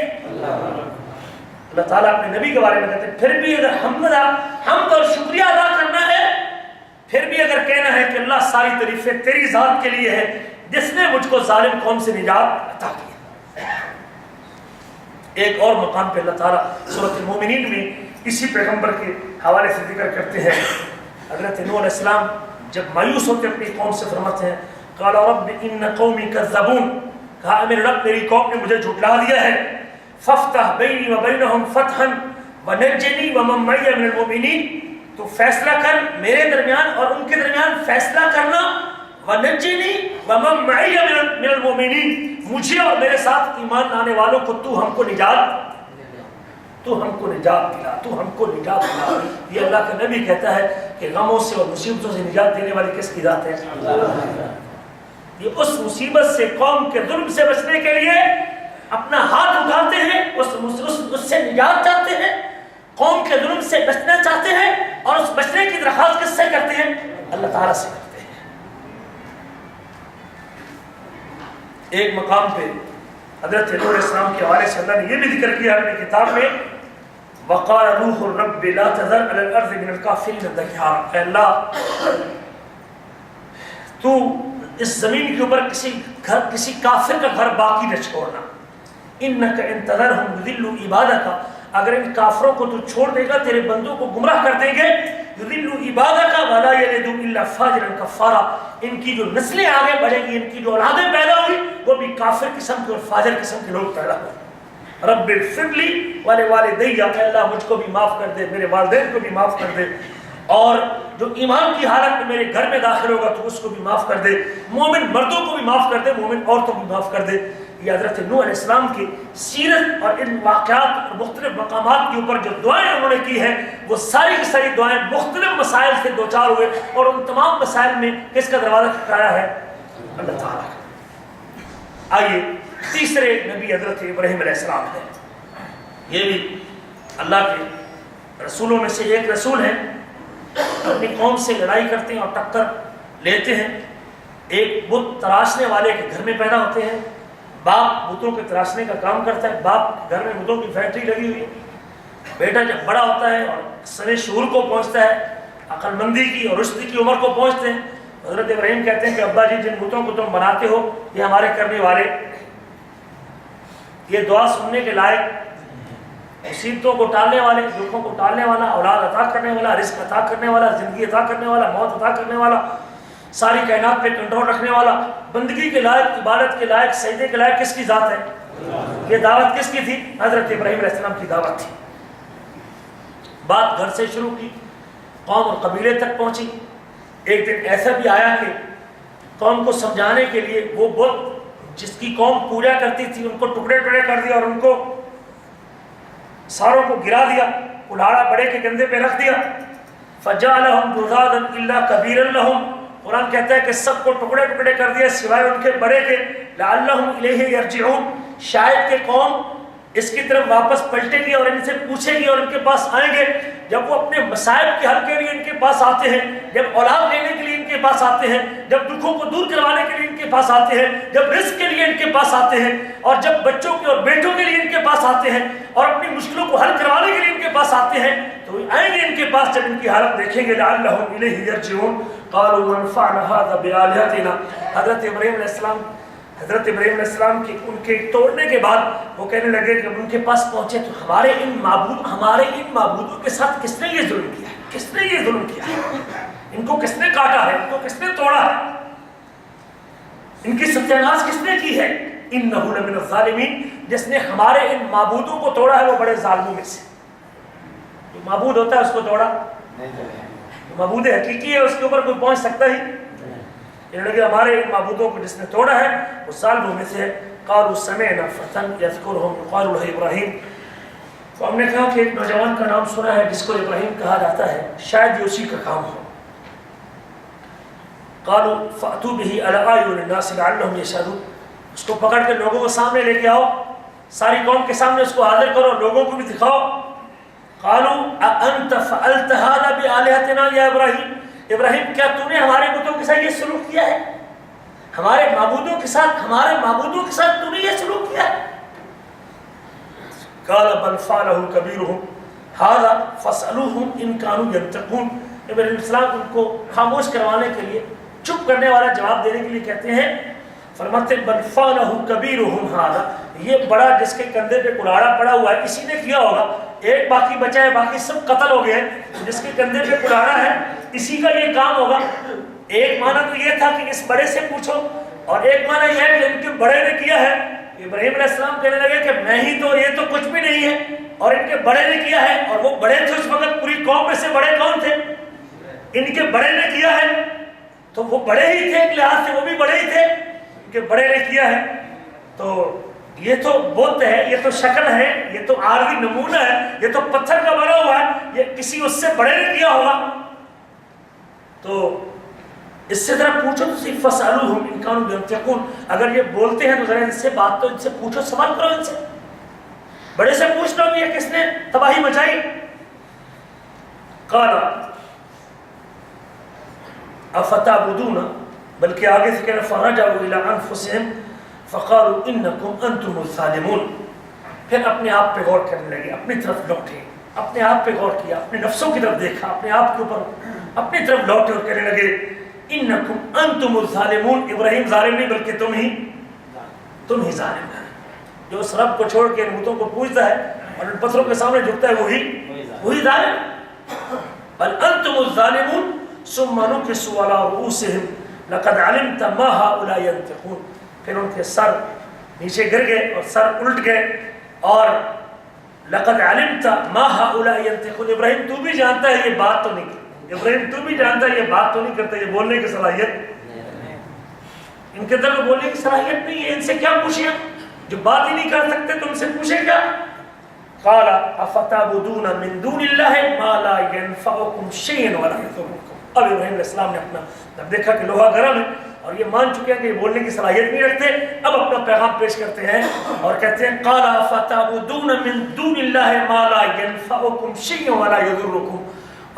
اللہ تعالیٰ اپنے نبی کے بارے میں کہتے ہیں پھر بھی اگر حمد اور شکریہ ادا کرنا ہے، پھر بھی اگر کہنا ہے کہ اللہ ساری تعریفیں تیری ذات کے لیے ہے جس نے مجھ کو ظالم قوم سے نجات عطا کی۔ ایک اور مقام پہ اللہ تعالیٰ سورۃ المومنین میں اسی پیغمبر کے حوالے سے ذکر کرتے ہیں، حضرت نوح علیہ السلام جب مایوس ہوتے اپنی قوم سے فرماتے ہیں قال رب ان قومی کذبون، کہا میرے رب میری قوم نے مجھے جھٹلا دیا ہے، فافتح بینی وبینہم فتحا ونجنی ومن معی من المؤمنین، تو فیصلہ کر میرے درمیان اور ان کے درمیان فیصلہ کرنا، ونجنی ومن معی من المؤمنین، مجھے اور میرے ساتھ ایمان لانے والوں کو تو ہم کو نجات دلا، تو ہم کو نجات دلا۔ یہ اللہ کا نبی کہتا ہے کہ غموں سے اور مصیبتوں سے نجات دینے والی کس کی ذات ہے؟ یہ اس مصیبت سے، قوم کے ظلم سے بچنے کے لیے اپنا ہاتھ اٹھاتے ہیں، اس سے نجات چاہتے ہیں، قوم کے ظلم سے بچنا چاہتے ہیں، اور اس بچنے کی درخواست کس سے کرتے ہیں؟ اللہ تعالیٰ سے کرتے ہیں۔ ایک مقام پہ حضرت نوح علیہ السلام کے حوالے سے اللہ نے یہ بھی ذکر کیا اپنی کتاب میں وَقَالَ نُوحٌ رَبِّ لَا تَذَرْ عَلَى الْأَرْضِ مِنَ الْكَافِرِينَ دَيَّارًا، اے اللہ تو اس زمین کے اوپر کسی کافر کا گھر باقی نہ چھوڑنا، اِنَّكَ إِن تَذَرْهُمْ يُضِلُّوا عِبَادَكَ، اگر ان کافروں کو تو چھوڑ دے گا تیرے بندوں کو گمراہ کر دیں گے، يُضِلُّوا عِبَادَكَ وَلَا يَلِدُوا إِلَّا فَاجِرًا كَفَّارًا، ان کی جو نسلیں آگے بڑھیں گی، ان کی جو اولادیں پیدا ہوئی وہ بھی کافر قسم کے اور فاجر قسم کے لوگ پیدا ہوئے۔ رب اغفر لی ولوالدی، اے اللہ مجھ کو بھی معاف کر دے، میرے والدین کو بھی معاف کر دے، اور جو ایمان کی حالت میں میرے گھر میں داخل ہوگا تو اس کو بھی معاف کر دے، مومن مردوں کو بھی معاف کر دے، مومن عورتوں کو بھی معاف کر دے۔ یہ حضرت نوح علیہ السلام کی سیرت اور ان واقعات اور مختلف مقامات کے اوپر جو دعائیں انہوں نے کی ہیں وہ ساری کی ساری دعائیں مختلف مسائل سے دوچار ہوئے، اور ان تمام مسائل میں کس کا دروازہ کھٹکھٹایا ہے؟ اللہ تعالیٰ کا۔ آئیے تیسرے نبی حضرت ابراہیم علیہ السلام ہے، یہ بھی اللہ کے رسولوں میں سے ایک رسول ہیں، اپنی قوم سے لڑائی کرتے ہیں اور ٹکر لیتے ہیں۔ ایک بت تراشنے والے کے گھر میں پیدا ہوتے ہیں، باپ بتوں کے تراشنے کا کام کرتا ہے، باپ گھر میں بتوں کی فیکٹری لگی ہوئی ہے، بیٹا جب بڑا ہوتا ہے اور سن شعور کو پہنچتا ہے، عقل مندی کی اور رشد کی عمر کو پہنچتے ہیں، حضرت ابراہیم کہتے ہیں کہ ابا جی جن بتوں کو تم بناتے ہو یہ ہمارے کرنے والے، یہ دعا سننے کے لائق، مصیبتوں کو ٹالنے والے، دکھوں کو ٹالنے والا، اولاد عطا کرنے والا، رزق عطا کرنے والا، زندگی عطا کرنے والا، موت عطا کرنے والا، ساری کائنات پہ کنٹرول رکھنے والا، بندگی کے لائق، عبادت کے لائق، سجدے کے لائق کس کی ذات ہے؟ یہ دعوت کس کی تھی؟ حضرت ابراہیم علیہ السلام کی دعوت تھی۔ بات گھر سے شروع کی، قوم اور قبیلے تک پہنچی۔ ایک دن ایسا بھی آیا کہ قوم کو سمجھانے کے لیے وہ بت جس کی قوم پوجا کرتی تھی ان کو ٹکڑے ٹکڑے کر دیا اور ان کو ساروں کو گرا دیا، کلاڑا بڑے کے گندے پہ رکھ دیا۔ فَجَعَلَهُمْ جُذَاذًا إِلَّا كَبِيرًا لَهُمْ، قرآن کہتا ہے کہ سب کو ٹکڑے ٹکڑے کر دیا سوائے ان کے بڑے کے، لَعَلَّهُمْ إِلَيْهِ يَرْجِعُونَ، شاید کہ قوم اس کی طرف واپس پلٹے گی اور ان سے پوچھے گی اور ان کے پاس آئیں گے۔ جب وہ اپنے مصائب کے حل کے لیے ان کے پاس آتے ہیں، جب اولاد لینے کے لیے ان کے پاس آتے ہیں، جب دکھوں کو دور کروانے کے لیے ان کے پاس آتے ہیں، جب رزق کے لیے ان کے پاس آتے ہیں، اور جب بچوں کے اور بیٹوں کے لیے ان کے پاس آتے ہیں، اور اپنی مشکلوں کو حل کروانے کے لیے ان کے پاس آتے ہیں، تو آئیں گے ان کے پاس جب ان کی حالت دیکھیں گے لعلہم الیہ یرجعون قالوا من فعل هذا بآلهتنا۔ حضرت ابراہیم علیہ السلام کی ان کے توڑنے کے بعد وہ کہنے لگے کہ ان کے پاس پہنچے تو ہمارے ان معبودوں کے ساتھ کس نے یہ ظلم کیا ہے؟ کس نے یہ ظلم کیا ہے؟ ان کو کس نے کاٹا ہے؟ ان کو کس نے توڑا ہے؟ ان کی ستیاناش کس نے کی ہے؟ انہ لمن الظالمین، جس نے ہمارے ان معبودوں کو توڑا ہے وہ بڑے ظالموں میں سے۔ جو معبود ہوتا ہے اس کو توڑا، معبود حقیقی ہے اس کے اوپر کوئی پہنچ سکتا ہی؟ انہوں نے کہ ہمارے ان معبودوں کو جس نے توڑا ہے وہ ظالموں میں سے ہے۔ قالوا سمعنا فتى يذكرهم يقال له ابراہیم، تو ہم نے کہا کہ ایک نوجوان کا نام سنا ہے جس کو ابراہیم کہا جاتا ہے، شاید یہ اسی کا کام ہو۔ قالوا فأتوا به على أعين الناس لعلهم يشهدون. اس کو پکڑ کے لوگوں کو سامنے لے کے آؤ، ساری قوم کے سامنے اس کو حاضر کرو، لوگوں کو بھی دکھاؤ. قالوا أأنت فعلت هذا بآلهتنا يا ابراہیم، ابراہیم کیا تو نے ہمارے بتوں کے ساتھ یہ سلوک کیا ہے؟ ہمارے معبودوں کے ساتھ تو نے یہ سلوک کیا ہے؟ قال بل فعله كبيرهم هذا فاسألوهم إن كانوا ينطقون. ابراہیم علیہ السلام ان کو خاموش کروانے کے لیے، چپ کرنے والا جواب دینے کے لیے کہتے ہیں، فرماتے بل فعله كبيرهم هذا، یہ بڑا جس کے کندھے پہ کلاڑا پڑا ہوا ہے اسی نے کیا ہوگا. ایک باقی بچا ہے، باقی سب قتل ہو گئے ہیں، جس کے کندھے پہ کلاڑا ہے اسی کا یہ کام ہوگا. ایک معنی تو یہ تھا کہ اس بڑے سے پوچھو، اور ایک معنی یہ ہے کہ ان کے بڑے نے کیا ہے. ابراہیم علیہ السلام کہنے لگے کہ میں ہی تو، یہ تو کچھ بھی نہیں ہے، اور ان کے بڑے نے کیا ہے. اور وہ بڑے تھے اس وقت، پوری قوم میں سے بڑے کون تھے؟ ان کے بڑے نے کیا ہے. تو وہ بڑے ہی تھے، ایک لحاظ سے وہ بھی بڑے ہی تھے، ان کے بڑے نے کیا ہے. تو یہ تو بت ہے، یہ تو شکل ہے، یہ تو عارضی نمونہ ہے، یہ تو پتھر کا بنا ہوا ہے، یہ کسی اس سے بڑے نے کیا ہوگا. تو اس سے ذرا پوچھو تو صرف فَاسْأَلُوهُمْ إِنْ كَانُوا يَنْطِقُونَ، اگر یہ بولتے ہیں تو ذرا ان سے بات تو ان سے پوچھو، سوال کرو ان سے. بڑے سے پوچھ لو کہ یہ کس نے تباہی مچائی. قَالَ أَفَتَعْبُدُونَ، بلکہ آگے سے کہنا فَرَجَعُوا إِلَىٰ أَنفُسِهِمْ فَقَالُوا إِنَّكُمْ أَنْتُمُ الظَّالِمُونَ. پھر اپنے آپ پہ غور کرنے لگے، اپنی طرف لوٹے، اپنے آپ پہ غور کیا، اپنے نفسوں کی طرف دیکھا، اپنے آپ کے اوپر اپنی طرف لوٹے اور کہنے لگے انکم انتم الظالمون، ابراہیم ظالم نہیں بلکہ تم ہی ظالم ہے. جو اس رب کو چھوڑ کے ان بتوں کو پوجتا ہے اور ان پتھروں کے سامنے جھکتا ہے وہی ظالم. بل انتم الظالمون ثم نكسوا على رؤوسهم لقد علمت ما هؤلاء ينطقون. پھر ان کے سر نیچے گر گئے اور سر الٹ گئے، اور لقد علمت ما هؤلاء ينطقون، ابراہیم تو بھی جانتا ہے یہ بات تو نہیں کرتے، ابراہیم تو بھی جانتا ہے یہ بات تو نہیں کرتے، یہ بولنے کی صلاحیت ان کے اندر بولنے کی صلاحیت نہیں ہے. ان سے کیا پوچھیں، جو بات ہی نہیں کر سکتے تم سے پوچھیں کیا. قال افتعبدون من دون الله ما لا ينفعكم شيئا ولا يضركم. اب ابراہیم علیہ السلام نے اپنا جب دیکھا کہ لوہا گرم ہے اور یہ مان چکے ہیں کہ یہ بولنے کی صلاحیت نہیں رکھتے، اب اپنا پیغام پیش کرتے ہیں اور کہتے ہیں قال افتعبدون من دون الله ما لا ينفعكم شيئا ولا يضركم.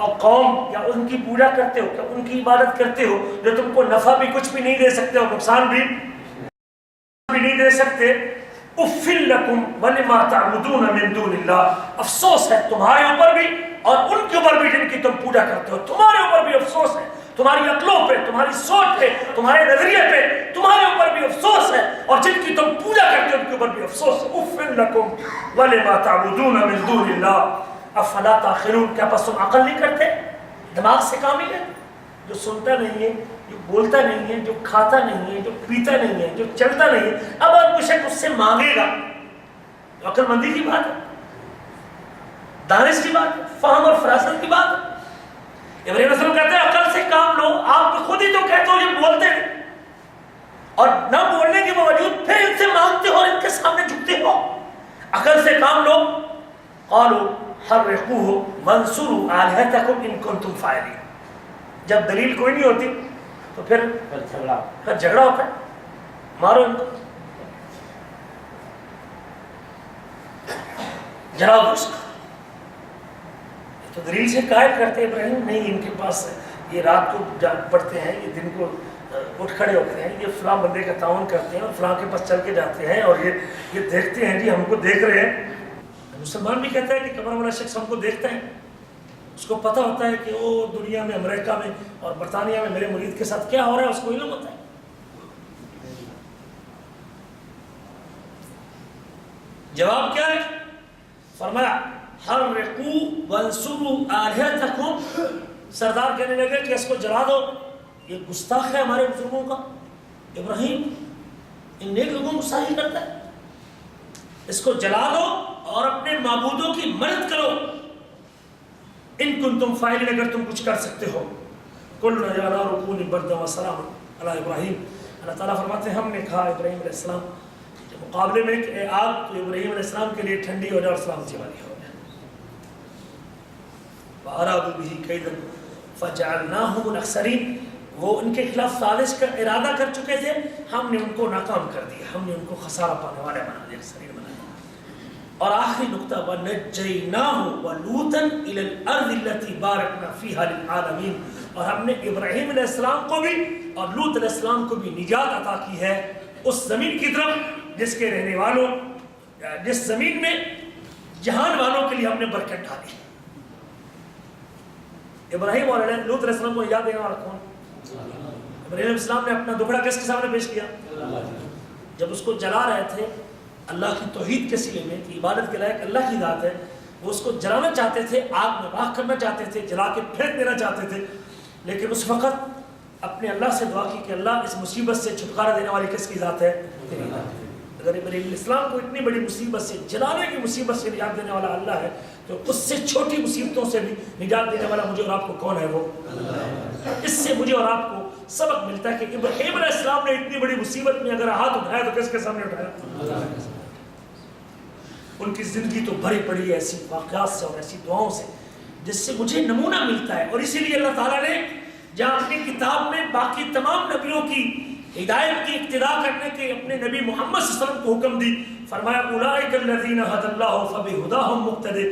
اور قوم یا ان کی پوجا کرتے ہو، کیا ان کی عبادت کرتے ہو جو تم کو نفع بھی کچھ بھی نہیں دے سکتے اور نقصان بھی نہیں دے سکتے. اُفِّل لَكُمْ وَلِمَا تَعْبُدُونَ مِن دُونِ اللَّهِ، افسوس ہے تمہارے اوپر بھی اور ان کے اوپر بھی جن کی تم پوجا کرتے ہو، تمہارے اوپر بھی افسوس ہے، تمہاری عقلوں پہ، تمہاری سوچ پہ، تمہارے نظریے پہ، تمہارے اوپر بھی افسوس ہے، اور جن کی تم پوجا کرتے ہو ان کے اوپر بھی افسوس ہے. اُفِّل لَكُمْ وَلِمَا تَعْبُدُونَ مِن دُونِ اللَّهِ افلا تاخرون. کیا بس تم عقل نہیں کرتے، دماغ سے کام نہیں ہے؟ جو سنتا نہیں ہے، جو بولتا نہیں ہے، جو کھاتا نہیں ہے، جو پیتا نہیں ہے، جو چلتا نہیں ہے، اب آپ کچھ اس سے مانگے گا. عقل مندی کی بات ہے، دانش کی بات ہے، فہم اور فراست کی بات ہے. ابراہیم علیہ السلام کہتے ہیں عقل سے کام لو. آپ تو خود ہی تو کہتے ہو یہ بولتے ہیں، اور نہ بولنے کے باوجود پھر ان سے مانگتے ہو اور ان کے سامنے جھکتے ہو. عقل سے کام لو. قالوا حرقوه وانصروا آلهتكم ان كنتم فاعلين. جب دلیل کوئی نہیں ہوتی تو پھر جھگڑا ہوتا ہے، مارو ان کو، جلاؤ دو اس کو. تو دلیل سے قائل کرتے ابراہیم نہیں، ان کے پاس یہ رات کو پڑھتے ہیں، یہ دن کو اٹھ کھڑے ہوتے ہیں، یہ فلاں بندے کا تعاون کرتے ہیں اور فلاں کے پاس چل کے جاتے ہیں، اور یہ دیکھتے ہیں جی ہم کو دیکھ رہے ہیں. مسلمان بھی کہتا ہے کہ قبر والا شخص ہم کو دیکھتا ہے، اس کو پتہ ہوتا ہے کہ وہ دنیا میں، امریکہ میں اور برطانیہ میں میرے مرید کے ساتھ کیا ہو رہا ہے، اس کو علم ہوتا ہے. جواب کیا ہے؟ فرمایا حرقوا وانصروا آلهتكم. سردار کہنے لگے کہ اس کو جلا دو، یہ گستاخ ہے ہمارے بزرگوں کا. ابراہیم ان نیک لوگوں کو صحیح کرتا ہے، اس کو جلا دو اور اپنے معبودوں کی مدد کرو. ان کنتم فاعلین، اگر تم کچھ کر سکتے ہو. قلنا یا نار کونی بردا وسلاما علی ابراہیم. اللہ تعالیٰ فرماتے ہیں ہم نے کہا ابراہیم علیہ السلام کے مقابلے میں کہ اے آگ تو ابراہیم علیہ السلام کے لیے ٹھنڈی ہو جائے اور سلامتی والی ہو جائے. وارادوا به کیدا فجعلناهم الاخسرین. وہ ان کے خلاف سازش کا ارادہ کر چکے تھے، ہم نے ان کو ناکام کر دیا، ہم نے ان کو خسارہ پانے والے بنا دیا، سریر بنا دیا۔ اور آخری نقطہ وَنَجَّيْنَاهُ وَلُوطًا إِلَى الْأَرْضِ الَّتِي بَارَكْنَا فِيهَا لِلْعَالَمِينَ، اور ہم نے ابراہیم علیہ السلام کو بھی اور لوط علیہ السلام کو بھی نجات عطا کی ہے اس زمین کی طرف جس کے رہنے والوں، جس زمین میں جہان والوں کے لیے ہم نے برکت ڈالی۔ ابراہیم اور لوط علیہ السلام کو نجات دینے والا کون؟ ابراہیم علیہ السلام نے اپنا دکھڑا کس کے سامنے پیش کیا؟ جب اس کو جلا رہے تھے اللہ کی توحید کے سلے میں کہ عبادت کے لائق اللہ کی ذات ہے، وہ اس کو جلانا چاہتے تھے، آگ میں راکھ کرنا چاہتے تھے، جلا کے پھینک دینا چاہتے تھے، لیکن اس وقت اپنے اللہ سے دعا کی کہ اللہ اس مصیبت سے چھٹکارا دینے والی کس کی ذات ہے؟ تیری ذات ہے۔ اگر ابراہیم علیہ السلام کو اتنی بڑی مصیبت سے، جلانے کی مصیبت سے نجات دینے والا اللہ ہے، تو اس سے چھوٹی مصیبتوں سے بھی نجات دینے والا مجھے اور آپ کو کون ہے؟ وہ اس سے مجھے اور آپ کو سبق ملتا ہے کہ ابراہیم علیہ السلام نے اتنی بڑی مصیبت میں اگر ہاتھ اٹھایا تو کس کے سامنے اٹھایا؟ ان کی زندگی تو بھری پڑی ہے ایسی واقعات سے اور ایسی دعاؤں سے جس سے مجھے نمونہ ملتا ہے، اور اسی لیے اللہ تعالیٰ نے جہاں اپنی کتاب میں باقی تمام نبیوں کی ہدایت کی اقتداء کرنے کے اپنے نبی محمد صلی اللہ علیہ وسلم کو حکم دی، فرمایا اولئک الذین ھدی اللہ فبہداھم مقتدی،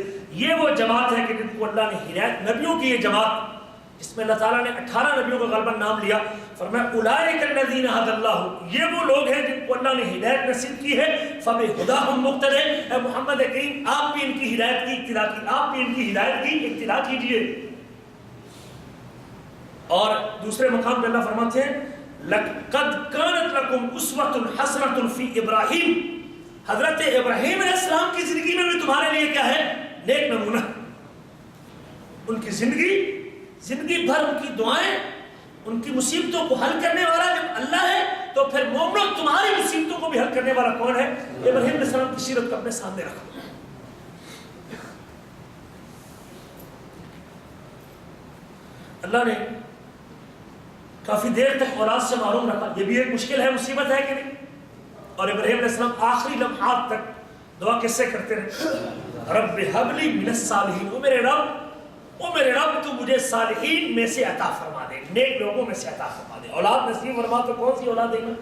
یہ وہ جماعت ہے کہ جن کو اللہ نے ہدایت، نبیوں کی یہ جماعت جس میں اللہ تعالیٰ نے 18 نبیوں کا غالباً نام لیا، فرمایا اولئک الذین ھدی اللہ، یہ وہ لوگ ہیں جن کو اللہ نے ہدایت نصیب کی ہے، فبہداھم مقتدی، اے محمد کریم آپ بھی ان کی ہدایت کی اقتداء کی، آپ بھی ان کی ہدایت کی اقتداء کیجئے۔ اور دوسرے مقام پہ اللہ فرماتے ہیں لَقَدْ كَانَتْ لَكُمْ أُسْوَةٌ حَسَنَةٌ فِي إِبْرَاهِيمَ، حضرت ابراہیم علیہ السلام کی زندگی میں بھی تمہارے لیے کیا ہے؟ نیک نمونہ۔ ان کی زندگی بھر ان کی دعائیں، ان کی مصیبتوں کو حل کرنے والا جب اللہ ہے تو پھر مومنوں تمہاری مصیبتوں کو بھی حل کرنے والا کون ہے؟ ابراہیم علیہ السلام کی سیرت کو اپنے سامنے رکھو۔ اللہ نے کافی دیر تک اولاد سے محروم رکھا، یہ بھی ایک مشکل ہے، مصیبت ہے کہ نہیں؟ اور ابراہیم علیہ السلام آخری لمحات تک دعا کس سے کرتے رہے؟ رب ھب لی من الصالحین، او میرے رب تو مجھے صالحین میں سے عطا فرما دے، نیک لوگوں میں سے عطا فرما دے۔ اولاد نصیب فرما تو کون سی اولاد دے گا؟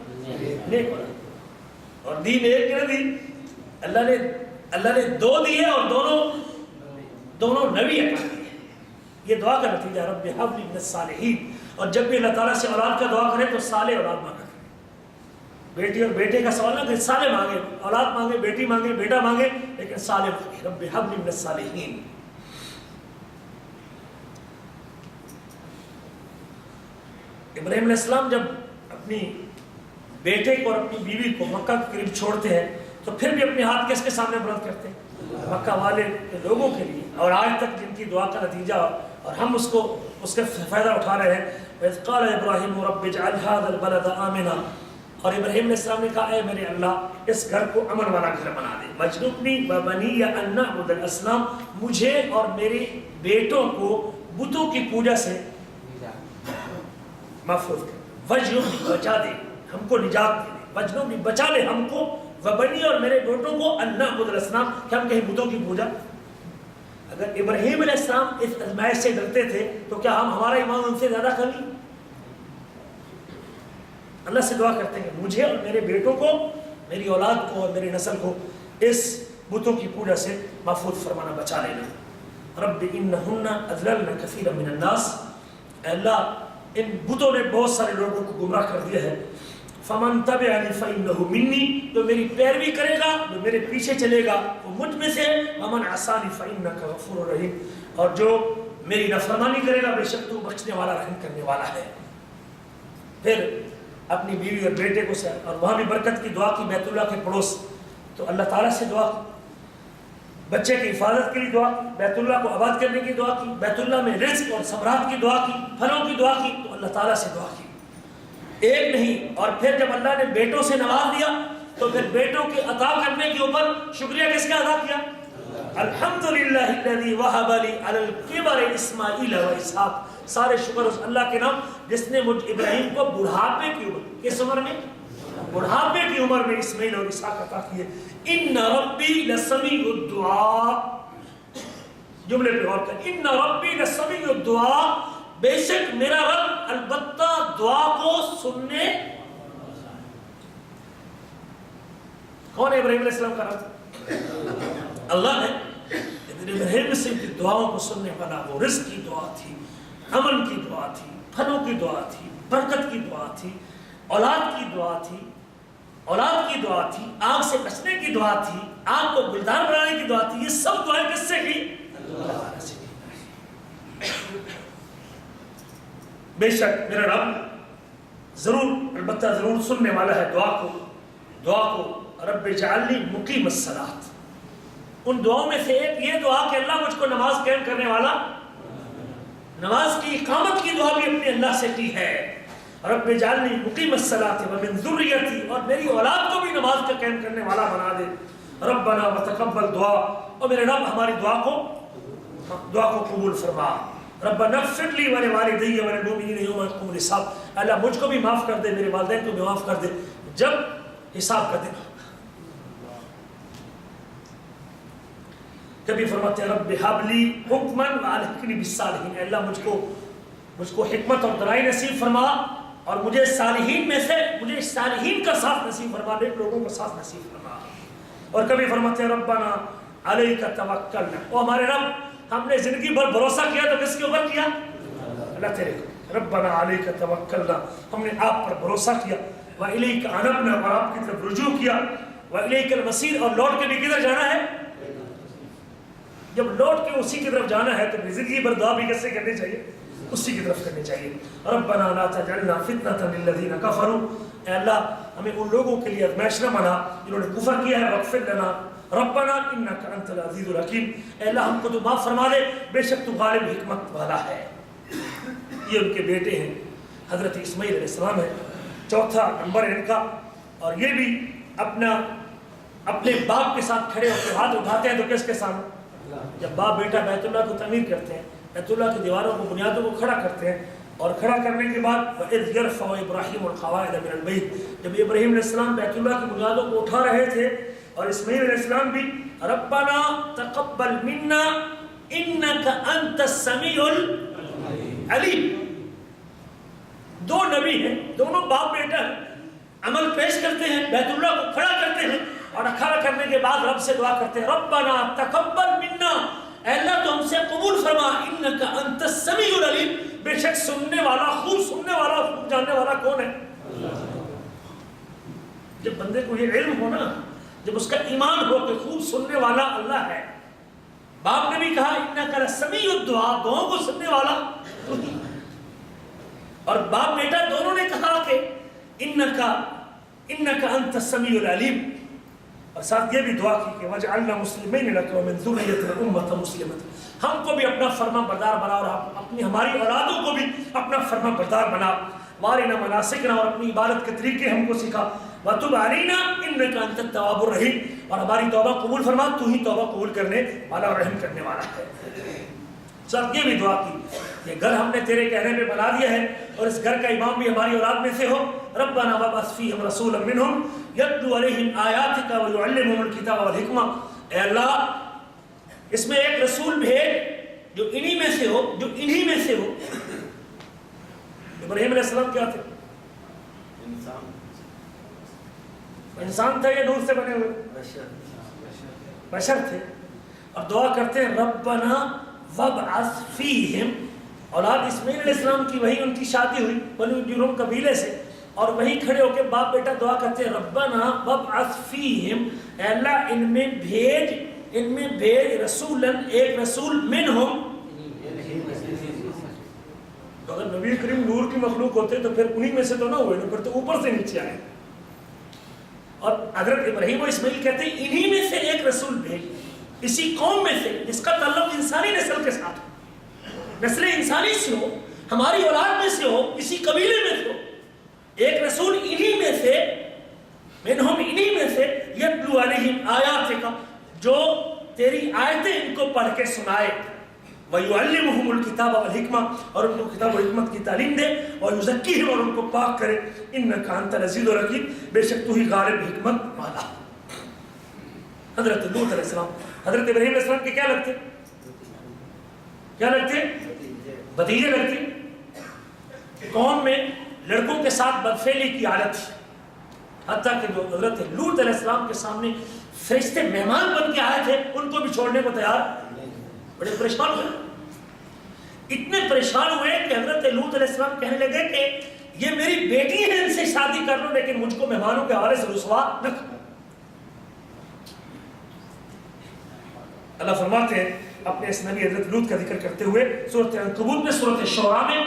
نیک اولاد۔ اور دین ایک نہ دی، اللہ نے دو دیے اور دونوں نبی عطا کیے۔ یہ دعا کا نتیجہ رب ھب لی من الصالحین۔ اور جب بھی اللہ تعالیٰ سے اولاد کا دعا کرے تو صالح اولاد مانگا کرے، بیٹی اور بیٹے کا سوال نہ کہ صالح مانگے، اولاد مانگے، بیٹی مانگے، بیٹا مانگے، لیکن صالح مانگے، رب ھب لی من الصالحین۔ ابراہیم علیہ السلام جب اپنی بیٹے کو اور اپنی بیوی کو مکہ کے قریب چھوڑتے ہیں تو پھر بھی اپنے ہاتھ کس کے سامنے بلند کرتے ہیں؟ مکہ والے کے لوگوں کے لیے، اور آج تک جن کی دعا کا نتیجہ اور ہم اس کا فائدہ اٹھا رہے ہیں۔ وَإِذْ قَالَ إِبْرَاهِيمُ رَبِّ اجْعَلْ هَذَا الْبَلَدَ آمِنًا، اور ابراہیم علیہ السلام نے کہا اے میرے اللہ اس گھر کو امن والا گھر بنا دے، وَاجْنُبْنِي وَبَنِيَّ أَن نَعْبُدَ الْأَصْنَامَ، مجھے اور میرے بیٹوں کو بتوں کی پوجا سے محفوظ کر، وَاجْنُبْنِي بچا دے، ہم کو نجات دے، وَاجْنُبْنِي بچا لے ہم کو، وَبَنِيَّ اور میرے بیٹوں کو أَن نَعْبُدَ الْأَصْنَامَ کہ ہم کہیں بتوں کی پوجا۔ اگر ابراہیم علیہ السلام اس ازمائش سے ڈرتے تھے تو کیا ہمارا ایمان ان سے زیادہ قوی؟ اللہ سے دعا کرتے ہیں مجھے اور میرے بیٹوں کو، میری اولاد کو اور میری نسل کو اس بتوں کی پوجا سے محفوظ فرمانا، بچا لینا۔ رب انہن اضللن کثیرا من الناس، اے اللہ ان بتوں نے بہت سارے لوگوں کو گمراہ کر دیا ہے۔ فمن تبعنی فإنہ منی، جو میری پیروی کرے گا، جو میرے پیچھے چلے گا وہ مجھ میں سے، ومن عصانی فإنک غفور رحیم، اور جو میری نافرمانی کرے گا بے شک تو بخشنے والا رحم کرنے والا ہے۔ پھر اپنی بیوی اور بیٹے کو سے، اور وہاں بھی برکت کی دعا کی، بیت اللہ کے پڑوس، تو اللہ تعالیٰ سے دعا کی، بچے کی حفاظت کے لیے دعا کی، بیت اللہ کو آباد کرنے کی دعا کی، بیت اللہ میں رزق اور ثمرات کی دعا کی، پھلوں کی دعا کی، تو اللہ تعالیٰ سے دعا کی ایک نہیں۔ اور پھر جب اللہ نے بیٹوں سے نواز دیا تو پھر بیٹوں کے عطا کرنے کے اوپر شکریہ کس کا ادا کیا؟ الحمدللہ الذی وہب لی علی الکبر اسماعیل و اسحاق، سارے شکر اس اللہ کے نام جس نے مجھ ابراہیم کو بڑھاپے کی عمر، کس عمر میں؟ بڑھاپے کی عمر میں اسماعیل اور اسحاق عطا کیے۔ ان ربی لسمیع الدعاء، جملے پہ غور کریں، ان ربی لسمیع الدعاء، بے شک میرا رب البتہ دعا کو سننے کون ہے؟ ابراہیم علیہ السلام کا رب اللہ ہے. لیکن ابراہیم سے کی دعاؤں کو سننے والا وہ رزق کی دعا تھی، امن کی دعا تھی، پھلوں کی دعا تھی، برکت کی دعا تھی، اولاد کی دعا تھی، اولاد کی دعا تھی، آگ سے بچنے کی دعا تھی، آگ کو گلدان بنانے کی دعا تھی. یہ سب دعائیں کس سے کی؟ اللہ سے کی. بے شک میرا رب ضرور البتہ ضرور سننے والا ہے دعا کو. رب اجعلنی مقیم الصلاۃ. ان دعاؤں میں سے ایک یہ دعا کہ اللہ مجھ کو نماز قائم کرنے والا، نماز کی اقامت کی دعا بھی اپنے اللہ سے کی ہے. رب اجعلنی مقیم الصلاۃ ومن ذریتی، اور میری اولاد کو بھی نماز کا قائم کرنے والا بنا دے. ربنا وتقبل دعا، اور میرے رب ہماری دعا کو قبول فرما. ربنا اغفر لی ولوالدی وللمؤمنین یوم یقوم الحساب. اللہ مجھ کو بھی معاف کر دے، میرے والدین کو بھی معاف کر دے جب حساب کا دن ہوگا. کبھی فرماتے ہیں رب ہب لی حکما والحقنی بالصالحین. اللہ مجھ کو حکمت اور درائی نصیب فرما، اور مجھے صالحین میں سے، مجھے صالحین کا ساتھ نصیب فرما، نیک لوگوں کا ساتھ نصیب فرما. اور کبھی فرماتے ہیں ربنا علیک توکلنا. او ہمارے رب ہم نے زندگی بھر بھروسہ کیا تو کس کے اوپر کیا؟ اللہ تیرے کو. ربنا علیک توکلنا، ہم نے آپ پر بھروسہ کیا. وَإِلَيْكَ أَنَبْنَا، اور آپ کی طرف رجوع کیا. وَإِلَيْكَ الْمَصِيرُ، اور لوٹ کے بھی کدھر جانا ہے؟ جب لوٹ کے اسی کی طرف جانا ہے تو زندگی بھر دعا بھی کیسے کرنی چاہیے؟ اسی کی طرف کرنی چاہیے. ربنا لا تجعلنا فتنة للذین کفروا، اے اللہ ہمیں ان لوگوں کے لیے آزمائش نہ بنا جنہوں نے کفر کیا ہے. واغفر لنا ربنا انک انت العزیز الحکیم، اے اللہ ہم کو تو معاف فرما دے، بے شک تو غالب حکمت والا ہے. یہ ان کے بیٹے ہیں، حضرت اسماعیل علیہ السلام ہے، چوتھا نمبر ان کا. اور یہ بھی اپنے باپ کے ساتھ کھڑے ہو کے ہاتھ اٹھاتے ہیں تو کس کے سامنے؟ جب باپ بیٹا بیت اللہ کو تعمیر کرتے ہیں، بیت اللہ کی دیواروں کو، بنیادوں کو کھڑا کرتے ہیں، اور کھڑا کرنے کے بعد وَإِذْ يَرْفَعُ إِبْرَاهِيمُ الْقَوَاعِدَ مِنَ الْبَيْتِ، جب ابراہیم علیہ السلام بیت اللہ کی بنیادوں کو اٹھا رہے تھے، اور اسماعیل علیہ السلام بھی ربنا تقبل منا انک انت السمیع العلیم. دو نبی ہیں، دونوں باپ بیٹا ہیں، عمل پیش کرتے ہیں، بیت اللہ کو کھڑا کرتے ہیں، اور کھڑا کرنے کے بعد رب سے دعا کرتے ہیں ربنا تقبل منا، اے اللہ تو ہم سے قبول فرما، انک انت السمیع العلیم، بے شک سننے والا، خوب سننے والا، خوب جاننے والا کون ہے؟ جب بندے کو یہ علم ہو نا، جب اس کا ایمان ہو کہ خوب سننے والا اللہ ہے. باپ نے بھی کہا انک لسمیع الدعاء، دعاؤں کو سننے والا تو ہی. اور باپ بیٹا دونوں نے کہا کہ انک انت السمیع العلیم، اور ساتھ یہ بھی دعا کی کہ وجعلنا مسلمین لک ومن ذریتنا امۃ مسلمۃ، ہم کو بھی اپنا فرما بردار بنا، اور ہماری اولادوں کو بھی اپنا فرما بردار بنا. وارنا مناسکنا، اور اپنی عبادت کے طریقے ہم کو سکھا. وتب علینا انک انت التواب الرحیم، اور ہماری توبہ قبول فرما، تو ہی توبہ قبول کرنے والا اور رحم کرنے والا ہے. ساتھ یہ بھی دعا کی یہ گھر ہم نے تیرے کہنے پہ بنا دیا ہے، اور اس گھر کا امام بھی ہماری اولاد میں سے ہو. ربنا وابعث فیہم رسولا منہم یتلو علیہم آیاتک ویعلمہم الکتاب والحکمہ، اے اللہ اس میں ایک رسول بھیج جو انہی میں سے ہو، جو انہی میں سے ہو. ابراہیم علیہ السلام کیا تھے؟ انسان تھے یا نور سے بنے ہوئے؟ بشر تھے. اور دعا کرتے ہیں ربنا وابعث فیہم، اولاد اسماعیل علیہ السلام کی وہیں ان کی شادی ہوئی بنو جرہم قبیلے سے، اور وہیں کھڑے ہو کے باپ بیٹا دعا کرتے ہیں ربنا وابعث فیہم، اے اللہ ان میں بھیج رسولاً، ایک رسول منہم. اگر نبی کریم نور کی مخلوق ہوتے تو پھر انہی میں سے تو نہ ہوئے، پھر تو اوپر سے نیچے آئے. اور حضرت ابراہیم و اسماعیل کہتے ہیں انہی میں سے ایک رسول بھیج، اسی قوم میں سے جس کا تعلق انسانی نسل کے ساتھ ہو، نسل انسانی سے ہو، ہماری اولاد میں سے ہو، اسی قبیلے میں سے ہو، ایک رسول انہی میں سے، منہم انہی میں سے، یتلو علیہم آیاتک، جو تیری آیتیں ان کو پڑھ کے سنائے، وَيُعَلِّمُهُمُ الْكِتَابَ وَالْحِكْمَةَ، اور ان کو کتاب و حکمت کی تعلیم دے، وَيُزَكِّيهِمْ، اور ان کو پاک کرے، إِنَّكَ أَنْتَ الْعَزِيزُ الْحَكِيمُ، بے شک تو ہی غالب حکمت والا. حضرت لوط علیہ السلام حضرت ابراہیم علیہ السلام کے کیا لگتے؟ بھتیجے لگتے. قوم میں لڑکوں کے ساتھ بدفعلی کی عادت تھی، حتیٰ کہ جو حضرت لوط علیہ السلام کے سامنے فرشتے مہمان بن کے آئے تھے ان کو بھی چھوڑنے کو تیار، بڑے پریشان ہوئے، اتنے پریشان ہوئے کہ حضرت لوط علیہ السلام کہنے لگے کہ یہ میری بیٹی ہے، ان سے شادی کر لو لیکن مجھ کو مہمانوں کے حوالے سے رسوا نہ کرو۔ اللہ فرماتے ہیں اپنے اس نبی حضرت لوط کا ذکر کرتے ہوئے سورۃ عنکبوت میں، سورۃ شعراء میں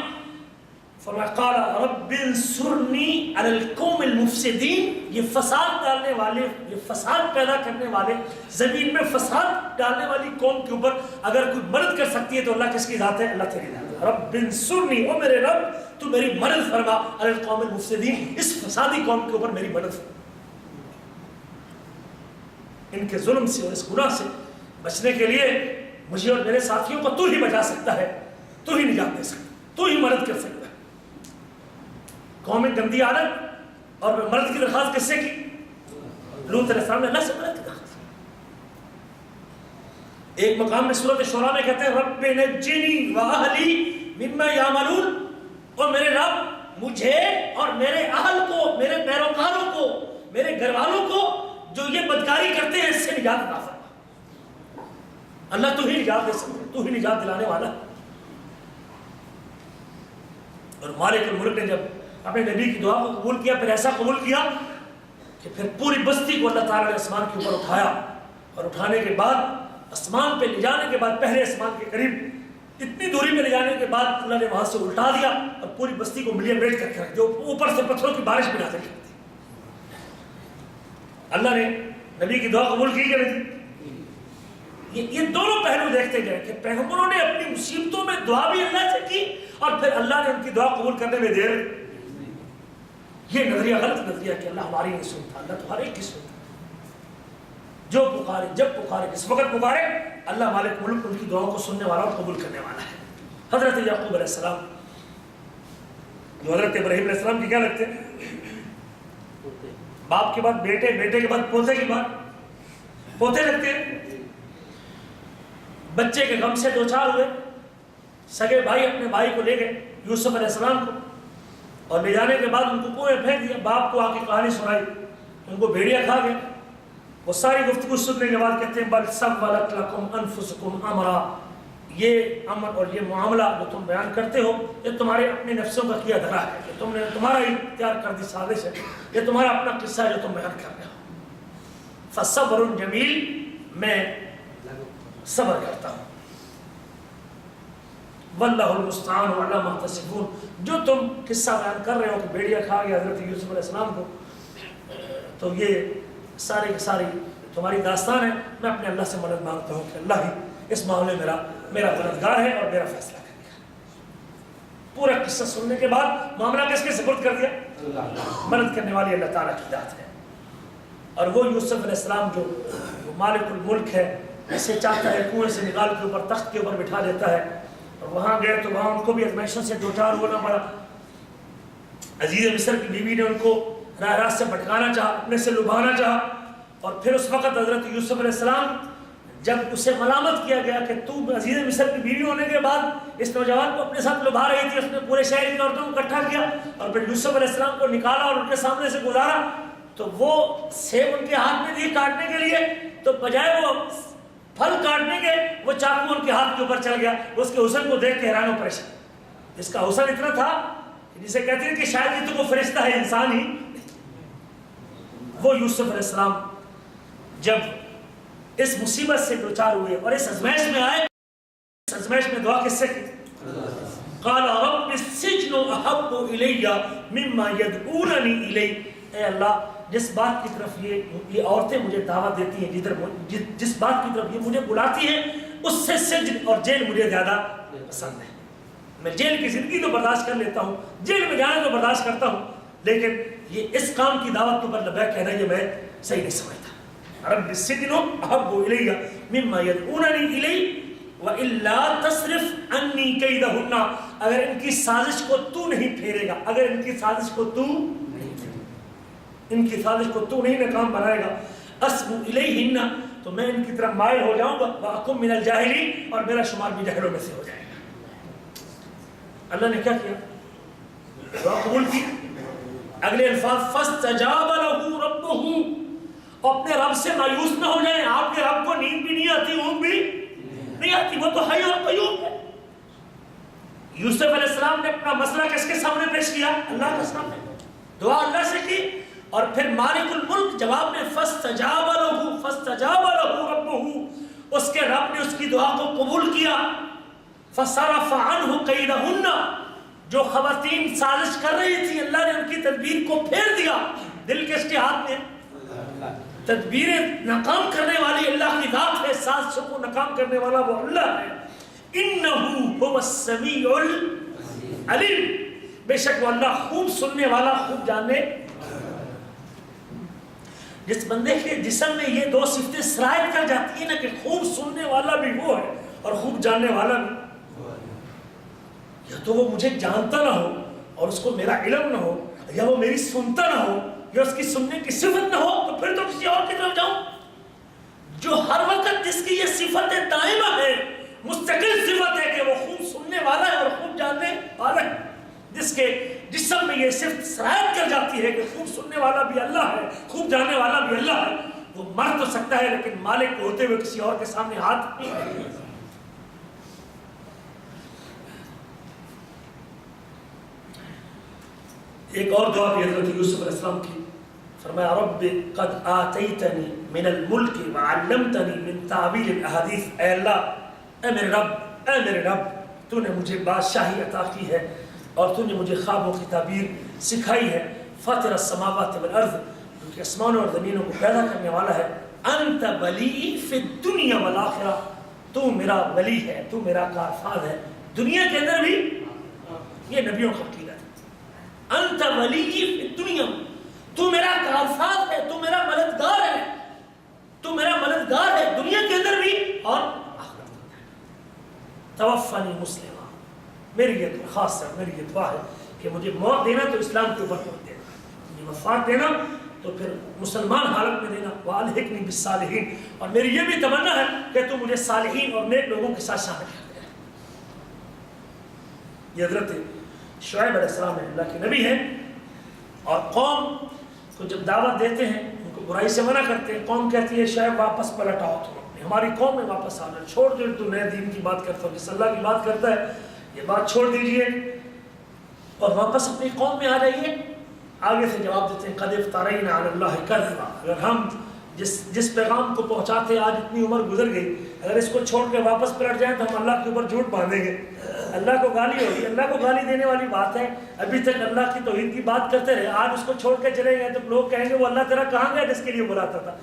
فرمایا قال رب انصرنی علی القوم المفسدین، یہ فساد ڈالنے والے، یہ فساد پیدا کرنے والے، زمین میں فساد ڈالنے والی قوم کے اوپر اگر کوئی مدد کر سکتی ہے تو اللہ کس کی ذات ہے؟ اللہ تیری ذات ہے۔ رب انصرنی، او میرے رب تو میری مدد فرما، علی القوم المفسدین، اس فسادی قوم کے اوپر میری مدد فرما۔ ان کے ظلم سے اور اس گناہ سے بچنے کے لیے مجھے اور میرے ساتھیوں کو تو ہی بچا سکتا ہے، تو ہی نجات دے سکتا ہے، تو ہی مدد کر سکتا ہے۔ قوم میں گندی عادت اور مدد کی درخواست کس سے کی؟ لوط علیہ السلام نے اللہ سے مدد کی درخواست۔ ایک مقام میں سورۃ شعراء میں کہتے ہیں رب نجنی واہلی مما یعملون، اور میرے رب مجھے اور میرے اہل کو، میرے پیروکاروں کو، میرے گھر والوں کو جو یہ بدکاری کرتے ہیں اس سے نجات عطا فرما۔ اللہ تو ہی نجات دے سکتے، تو ہی نجات دلانے والا۔ اور مالک الملک نے جب اپنے نبی کی دعا کو قبول کیا، پھر ایسا قبول کیا کہ پھر پوری بستی کو اللہ تعالیٰ نے آسمان کے اوپر اٹھایا، اور اٹھانے کے بعد آسمان پہ لے جانے کے بعد پہلے آسمان کے قریب اتنی دوری پہ لے جانے کے بعد اللہ نے وہاں سے الٹا دیا اور پوری بستی کو ملین بیٹھ کر کے رکھ دیا، اوپر سے پتھروں کی بارش بھی نازل کر دی۔ اللہ نے نبی کی دعا قبول کی کہ نہیں؟ یہ دونوں پہلو دیکھتے گئے کہ پیغمبروں نے اپنی مصیبتوں میں دعا بھی اللہ سے کی اور پھر اللہ نے ان کی دعا قبول کرنے میں دیر۔ یہ نظریہ غلط نظریہ کہ اللہ ہماری نہیں سنتا، اللہ تو ہر ایک کی سنتا، جو پکارے جب پکارے جس وقت پکارے، اللہ مالک ملک ان کی دعاؤں کو سننے والا اور قبول کرنے والا ہے۔ حضرت یعقوب علیہ السلام جو حضرت ابراہیم علیہ السلام کی کیا لگتے ہیں؟ باپ کے بعد بیٹے، بیٹے کے بعد پوتے کے بعد پوتے لگتے ہیں۔ بچے کے غم سے دوچار ہوئے، سگے بھائی اپنے بھائی کو لے گئے یوسف علیہ السلام کو، اور لے جانے کے بعد ان کو کنویں پھینک دیا۔ باپ کو آ کے کہانی سنائی، ان کو بھیڑیا کھا گیا۔ وہ ساری گفتگو سننے کے بعد کہتے ہیں بل سولت لکم انفسکم امرا، یہ امر اور یہ معاملہ جو تم بیان کرتے ہو یہ تمہارے اپنے نفسوں کا کیا دھرا ہے، کہ تم نے تمہارا ہی تیار کر دی سازش ہے، یہ تمہارا اپنا قصہ ہے جو تم بیان کر رہے ہو۔ فصبر جمیل، میں صبر کرتا ہوں، واللہ المستعان علی ما تصفون، جو تم قصہ بیان کر رہے ہو کہ بیڑیا کھا گیا حضرت یوسف علیہ السلام کو، تو یہ ساری کی ساری تمہاری داستان ہے۔ میں اپنے اللہ سے مدد مانگتا ہوں کہ اللہ ہی اس معاملے میں میرا مددگار ہے اور میرا فیصلہ کرے گا۔ پورا قصہ سننے کے بعد معاملہ کس کے سپرد کر دیا؟ مدد کرنے والی اللہ تعالیٰ کی ذات ہے۔ اور وہ یوسف علیہ السلام جو مالک الملک ہے، ایسے چاہتا ہے کنویں سے نکال کے اوپر تخت کے اوپر بٹھا دیتا ہے، اور وہاں گئے تو وہاں ان کو بھی ازمائشوں سے دوچار ہونا پڑا۔ عزیز مصر کی بیوی نے ان کو راہ راست سے بھٹکانا چاہا، اپنے سے لبھانا چاہا، اور پھر اس وقت حضرت یوسف علیہ السلام جب اسے ملامت کیا گیا کہ تو عزیز مصر کی بیوی ہونے کے بعد اس نوجوان کو اپنے ساتھ لبھا رہی تھی، اس نے پورے شہر کی عورتوں کو اکٹھا کیا اور پھر یوسف علیہ السلام کو نکالا اور ان کے سامنے سے گزارا، تو وہ سیب ان کے ہاتھ میں دی کاٹنے کے لیے، تو بجائے وہ پھل کاٹنے کے وہ چاقو ان کے ہاتھ کے اوپر چل گیا۔ اس کے حسن کو دیکھ کے حیران و پریشان، اس کا حسن اتنا تھا کہ جسے کہتے ہیں کہ شاید یہ تو وہ فرشتہ ہے، انسان ہی۔ وہ یوسف علیہ السلام جب اس مصیبت سے دوچار ہوئے اور اس ازمائش میں آئے، اس ازمائش میں دعا کس سے کی؟ قال رب السجن احب الی مما یدعوننی الی، اے اللہ جس بات کی طرف یہ عورتیں مجھے دعوت دیتی ہیں، جس بات کی طرف یہ مجھے بلاتی ہیں، اس سے سجن اور جیل مجھے زیادہ پسند ہے۔ میں جیل کی زندگی تو برداشت کر لیتا ہوں، جیل میں جانا تو برداشت کرتا ہوں، لیکن یہ اس کام کی دعوت کے اوپر لبیک کہنا یہ میں صحیح نہیں سمجھتا۔ رب السجن احب الی مما یدعوننی الی وَإِلَّا تَصْرِفْ عَنِّي كَيْدَهُنَّ، اگر ان کی سازش کو تو نہیں پھیرے گا، اگر ان کی سازش کو تو نہیں ناکام بنائے گا، أَصْبُ إِلَيْهِنَّ، تو میں ان کی طرف مائل ہو جاؤں گا، وَأَكُمْ مِنَ الْجَاهِلِينَ، اور میرا شمار بھی جاہلوں میں سے ہو جائے گا۔ اللہ نے کیا کیا؟ دعا قبول کی. اگلے الفاظ فاستجاب له ربه، اپنے رب سے مایوس نہ ہو جائیں. آپ کے رب کو نیند بھی نہیں آتی، اونگ بھی نہیں آتی، وہ تو حی اور قیوم ہے. یوسف علیہ السلام نے اپنا مسئلہ کس کے سامنے پیش کیا؟ اللہ کے سامنے. دعا اللہ سے کی، اور پھر مالک الملک جواب میں فاستجاب له ربه، اس کے رب نے اس کی دعا کو قبول کیا. فصرف عنه قیدهن، جو خواتین سازش کر رہی تھی اللہ نے ان کی تدبیر کو پھیر دیا. دل کس کے ہاتھ میں؟ تدبیریں ناکام کرنے والی اللہ کی ذات ہے، سازشوں کو ناکام کرنے والا وہ اللہ ہے. انہو هو السمیع العلیم، بے شک وہ اللہ خوب سننے والا، خوب جاننے. جس بندے کے جسم میں یہ دو صفتیں سرایت کر جاتی ہیں نا کہ خوب سننے والا بھی وہ ہے اور خوب جاننے والا بھی، یا تو وہ مجھے جانتا نہ ہو اور اس کو میرا علم نہ ہو، یا وہ میری سنتا نہ ہو یا اس کی سننے کی صفت نہ ہو، تو پھر تو کسی اور کی طرف جاؤں. جو ہر وقت جس کی یہ صفت دائمہ ہے، مستقل صفت ہے کہ وہ خوب سننے والا ہے اور خوب جاننے والا ہے، جس کے جسم میں یہ صفت سرایت کر جاتی ہے کہ خوب سننے والا بھی اللہ ہے، خوب جاننے والا بھی اللہ ہے، وہ مر تو سکتا ہے لیکن مالک کو ہوتے ہوئے کسی اور کے سامنے ہاتھ نہیں. ایک اور دعا بھی حضرت یوسف علیہ السلام کی، فرمایا رب قد آتیتنی من الملک وعلمتنی من تعبیر الاحادیث. اے اللہ، اے میرے رب، تو نے مجھے بادشاہی عطا کی ہے اور تو نے مجھے خوابوں کی تعبیر سکھائی ہے. فاطر السماوات والارض، جو کہ آسمانوں اور زمینوں کو پیدا کرنے والا ہے. انت ولی فی الدنیا والآخرہ، تو میرا ولی ہے، تو میرا کارفاز ہے دنیا کے اندر بھی. یہ نبیوں کا عقیدہ ہے. انت ولی فی الدنیا، تو میرا کارفاز ہے، تو میرا مددگار ہے، تو میرا مددگار ہے دنیا کے اندر بھی اور آخرت میں. توفنی مسلمہ، میری یہ درخواست ہے، میری یہ دعا ہے کہ مجھے موت دینا تو اسلام کے اوپر موت دینا، مجھے وفات دینا تو پھر مسلمان حالت میں دینا. وَأَلْحِقْنِي بِالصَّالِحِينَ، اور میری یہ بھی تمنا ہے کہ تو مجھے صالحین اور نیک لوگوں کے ساتھ شامل کر دے. یہ حضرت شعیب علیہ السلام اللہ کے نبی ہیں، اور قوم کو جب دعوت دیتے ہیں ان کو برائی سے منع کرتے ہیں. قوم کہتی ہے شعیب واپس پلٹ آؤ، تم اپنی ہماری قوم میں واپس آنا، چھوڑ دو تو نئے دین کی بات کرتا ہو، جس اللہ کی بات کرتا ہے یہ بات چھوڑ دیجئے اور واپس اپنی قوم میں آ جائیے. آگے سے جواب دیتے ہیں قد افترینا علی اللہ کذبا، اگر ہم جس پیغام کو پہنچاتے آج اتنی عمر گزر گئی، اگر اس کو چھوڑ کے واپس پلٹ جائیں تو ہم اللہ کے اوپر جھوٹ باندھیں گے. اللہ کو گالی ہوگی، اللہ کو گالی دینے والی بات ہے. ابھی تک اللہ کی توحید کی بات کرتے رہے، آج اس کو چھوڑ کے چلے گئے تو لوگ کہیں گے وہ اللہ تیرا کہاں گیا جس کے لیے بلاتا تھا.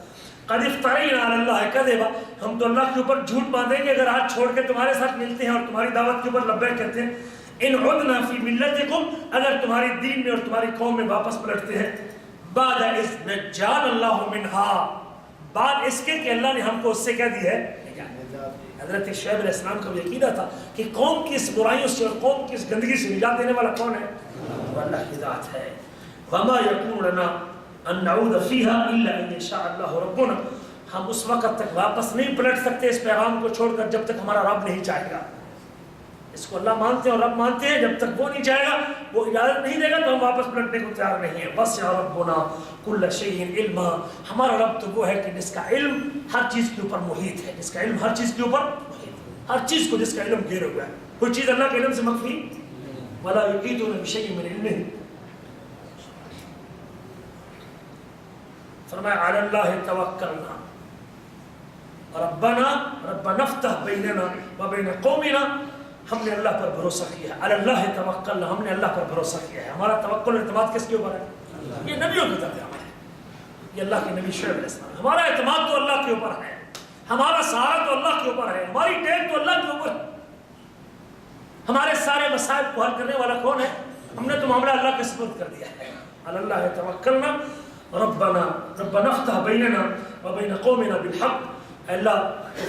قد افترینا علی اللہ کذبا، ہم تو اللہ کے اوپر جھوٹ باندھیں گے اگر آج چھوڑ کے تمہارے ساتھ ملتے ہیں اور تمہاری دعوت کے اوپر لبیک کہتے ہیں. ان عدنا فی ملتکم، اگر تمہاری دین میں اور تمہاری قوم میں واپس پلٹتے ہیں. بعد اذ نجانا اللہ منہا، بعد اس کے کہ اللہ نے ہم کو اس سے کیا دی ہے نجات. حضرت شعیب علیہ السلام کا عقیدہ تھا کہ قوم کی اس برائیوں سے اور قوم کی اس گندگی سے نجات دینے والا کون ہے؟ وہ اللہ کی ذات ہے. وما یکون لنا ان نعود فیہا الا ان یشاء اللہ ربنا، ہم اس وقت تک واپس نہیں پلٹ سکتے اس پیغام کو چھوڑ کر جب تک ہمارا رب نہیں چاہے گا. اس کو اللہ مانتے ہیں اور رب مانتے ہیں، جب تک وہ نہیں چاہے گا، وہ اجازت نہیں دے گا تو ہم واپس پلٹنے کو تیار نہیں ہیں. بس یا ربنا کل شیء علما، ہمارا رب تو وہ ہے کہ جس کا علم ہر چیز کے اوپر محیط ہے، جس کا علم ہر چیز کے اوپر محیط ہے، ہر چیز کو جس کا علم گھیرے ہوا ہے. کوئی چیز اللہ کے علم سے مخفی ولا یحیطون بشیء من علمہ. فرمایا علی اللہ توکلنا ربنا افتح بیننا وبین قومنا، ہم نے اللہ پر بھروسہ کیا ہے. علی اللہ توکلنا، ہم نے اللہ پر بھروسہ کیا ہے. ہمارا توکل اعتماد کس کے اوپر ہے؟ یہ نبیوں کی طرف عمل ہے. یہ اللہ کے نبی شعیب علیہ السلام، ہمارا اعتماد تو اللہ کے اوپر ہے، ہمارا سہارا تو اللہ کے اوپر ہے، ہماری ٹیک تو اللہ کے اوپر ہے. ہمارے سارے مسائل کو حل کرنے والا کون ہے؟ ہم نے تو معاملہ اللہ کے سپرد کر دیا ہے. علی اللہ توکلنا ربنا افتح بیننا وبین قومنا بالحق، اللہ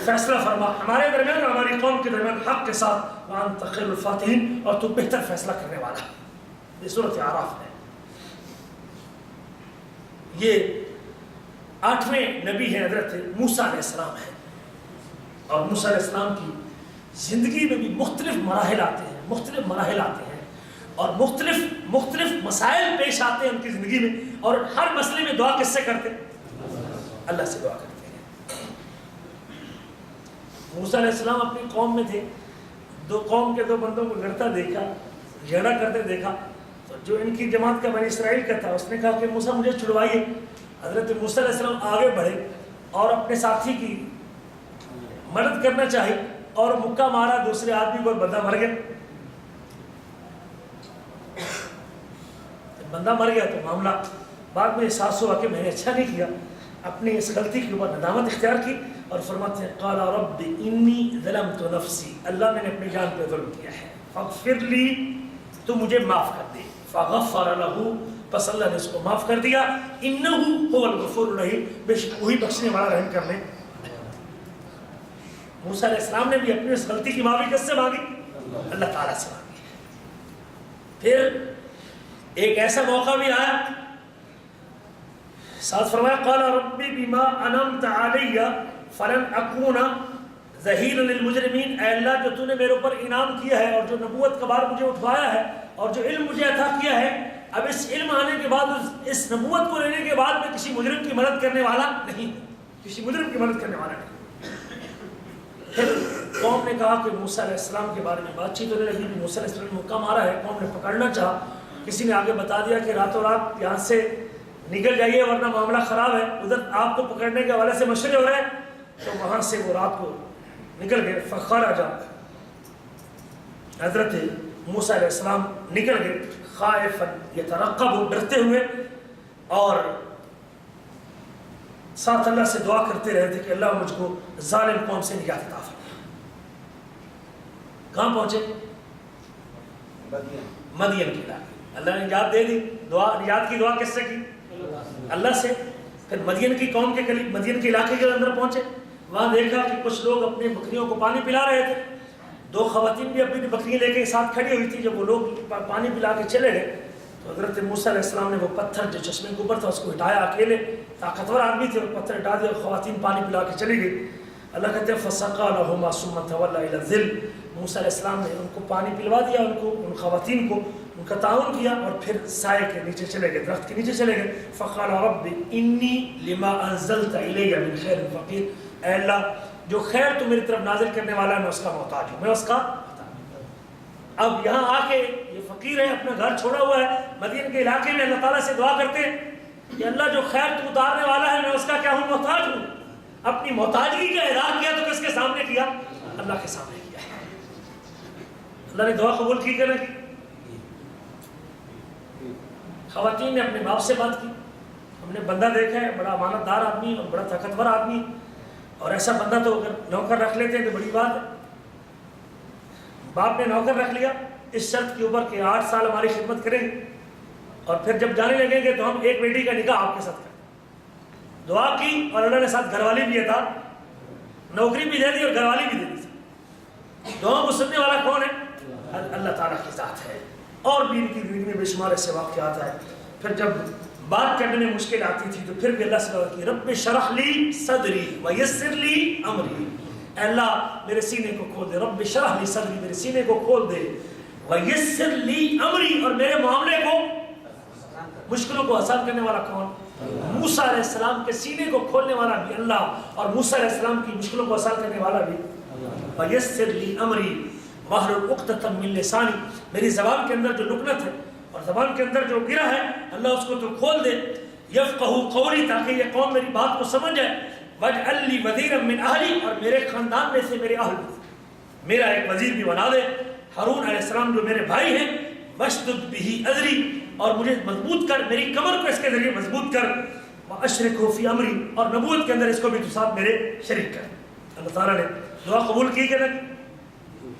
فیصلہ فرما ہمارے درمیان اور ہماری قوم کے درمیان حق کے ساتھ. وانت خیر الفاتحین، اور تو بہتر فیصلہ کرنے والا. یہ سورۃ اعراف ہے. یہ 8ویں نبی ہیں حضرت موسیٰ علیہ السلام ہے، اور موسیٰ علیہ السلام کی زندگی میں بھی مختلف مراحل آتے ہیں. اور مختلف مسائل پیش آتے ہیں ان کی زندگی میں، اور ہر مسئلے میں دعا کس سے کرتے ہیں؟ اللہ سے دعا کرتے ہیں۔ موسیٰ علیہ السلام اپنی قوم میں تھے، دو قوم کے دو بندوں کو لڑتا دیکھا، جھگڑا کرتے دیکھا، تو جو ان کی جماعت کا بنی اسرائیل کا تھا اس نے کہا کہ موسیٰ مجھے چھڑوائیے۔ حضرت موسیٰ علیہ السلام آگے بڑھے اور اپنے ساتھی کی مدد کرنا چاہی اور مکہ مارا دوسرے آدمی کو، بندہ مر گیا۔ بندہ مر گیا تو معاملہ بعد میں احساس ہوا کہ میں نے اچھا نہیں کیا، اپنی اس غلطی کے اوپر ندامت اختیار کی، اور فرماتے ہیں قال رب انی ظلمت نفسی، اللہ میں نے اپنی جان پہ ظلم کیا ہے، فاغفر لی، تو مجھے معاف کر دے، فغفر لہ، پس اللہ نے اس کو معاف کر دیا، انہ هو الغفور الرحیم، بے شک وہی بخشنے والا رحم کرنے۔ موسیٰ علیہ السلام نے بھی اپنی اس غلطی کی معافی کس سے مانگی؟ اللہ تعالیٰ سے مانگی۔ پھر ایک ایسا موقع بھی آیا، ساتھ فرمایا قال ربی بما انعمت علی فلن اکون ظہیرا للمجرمین، اے اللہ جو تو نے میرے اوپر انعام کیا ہے اور جو نبوت کا بار مجھے اٹھوایا ہے اور جو علم مجھے عطا کیا ہے، اب اس علم آنے کے بعد، اس نبوت کو لینے کے بعد میں کسی مجرم کی مدد کرنے والا نہیں، کسی مجرم کی مدد کرنے والا نہیں۔ پھر قوم نے کہا کہ موسیٰ علیہ السلام کے بارے میں بات چیت ہونے لگی، موسیٰ علیہ السلام نے مکہ مارا ہے، قوم نے پکڑنا چاہا، کسی نے آگے بتا دیا کہ راتوں رات یہاں سے نکل جائیے ورنہ معاملہ خراب ہے، ادھر آپ کو پکڑنے کے حوالے سے مشورے ہو رہے ہیں، تو وہاں سے وہ رات کو نکل گئے۔ فخرج، حضرت موسیٰ علیہ السلام نکل گئے، خائفا یترقب، ڈرتے ہوئے، اور ساتھ اللہ سے دعا کرتے رہے تھے کہ اللہ مجھ کو ظالم قوم سے نجات عطا فرما۔ کہاں پہنچے؟ مدین کے علاقے، اللہ نے نجات دے دی، نجات کی دعا کس سے کی؟ اللہ سے۔ پھر مدین کی قوم کے قریب، مدین کے علاقے کے اندر پہنچے، وہاں دیکھا کہ کچھ لوگ اپنی بکریوں کو پانی پلا رہے تھے، دو خواتین بھی اپنی بکریاں لے کے ساتھ کھڑی ہوئی تھی۔ جب وہ لوگ پانی پلا کے چلے گئے تو حضرت موسیٰ علیہ السلام نے وہ پتھر جو چشمے کے اوپر تھا اس کو ہٹایا، اکیلے طاقتور آدمی تھے، وہ پتھر ہٹا دیا اور خواتین پانی پلا کے چلی گئی۔ اللہ کہتے ہیں فَسَقَى لَهُمَا ثُمَّ تَوَلَّى إِلَى الظِّلِّ، موسیٰ علیہ السلام نے ان کو پانی پلوا دیا، ان خواتین کو ان کا تعاون کیا، اور پھر سائے کے نیچے چلے گئے، درخت کے نیچے چلے گئے۔ فَقَالَ رَبِّ إِنِّي لِمَا أَنزَلْتَ إِلَيَّ مِنْ خَيْرٍ فَقِيرٌ، اے اللہ جو خیر تو میری طرف نازل کرنے والا ہے میں اس کا محتاج ہوں، میں اس کا۔ اب یہاں آ کے یہ فقیر ہے، اپنا گھر چھوڑا ہوا ہے، مدین کے علاقے میں اللہ تعالیٰ سے دعا کرتے ہیں کہ اللہ جو خیر تو اتارنے والا ہے میں اس کا کیا ہوں؟ محتاج ہوں۔ اپنی محتاجگی کا اظہار کیا تو کس کے سامنے کیا؟ اللہ کے سامنے کیا۔ اللہ نے دعا قبول کی کہ نہیں؟ خواتین نے اپنے باپ سے بات کی، ہم نے بندہ دیکھا ہے بڑا امانت دار آدمی اور بڑا طاقتور آدمی، اور ایسا بندہ تو اگر نوکر رکھ لیتے ہیں تو بڑی بات ہے۔ باپ نے نوکر رکھ لیا اس شرط کے اوپر کہ 8 سال ہماری خدمت کریں گے، اور پھر جب جانے لگیں گے تو ہم ایک بیٹی کا نکاح آپ کے ساتھ کریں۔ دعا کی اور اللہ نے ساتھ گھر والی بھی عطا، نوکری بھی دے دی اور گھر والی بھی دے دی۔ دعاؤں کو سننے والا کون ہے؟ اللہ تعالیٰ کی ذات ہے۔ اور بھی ان کی زندگی میں بے شمار ایسے واقعات آئے۔ پھر جب بات کرنے میں مشکل آتی تھی تو پھر بھی اللہ سے دعا کی رب اشرح لی صدری ویسر لی امری، اے اللہ میرے سینے کو کھول دے، رب اشرح لی صدری، میرے سینے کو کھول دے، ویسر لی امری، اور میرے معاملے کو، مشکلوں کو آسان کرنے والا کون؟ موسیٰ علیہ السلام کے سینے کو کھولنے والا بھی اللہ، اور موسیٰ علیہ السلام کی مشکلوں کو آسان کرنے والا بھی ویسر لی امری واحلل عقدۃ من لسانی، میری زبان کے اندر جو لکنت ہے اور زبان کے اندر جو گرہ ہے اللہ اس کو تو کھول دے، یفقہوا قولی، تاکہ یہ قوم میری بات کو سمجھ جائے، واجعل لی وزیرا من اہلی، اور میرے خاندان میں سے، میرے اہل میں سے میرا ایک وزیر بھی بنا دے، ہارون علیہ السلام جو میرے بھائی ہیں، واشدد بہ اذری، اور مجھے مضبوط کر، میری کمر کو اس کے ذریعے مضبوط کر، واشرکہ فی امری، اور نبوت کے اندر اس کو بھی تو ساتھ میرے شریک کر۔ اللہ تعالیٰ نے دعا قبول کی کہ نہیں؟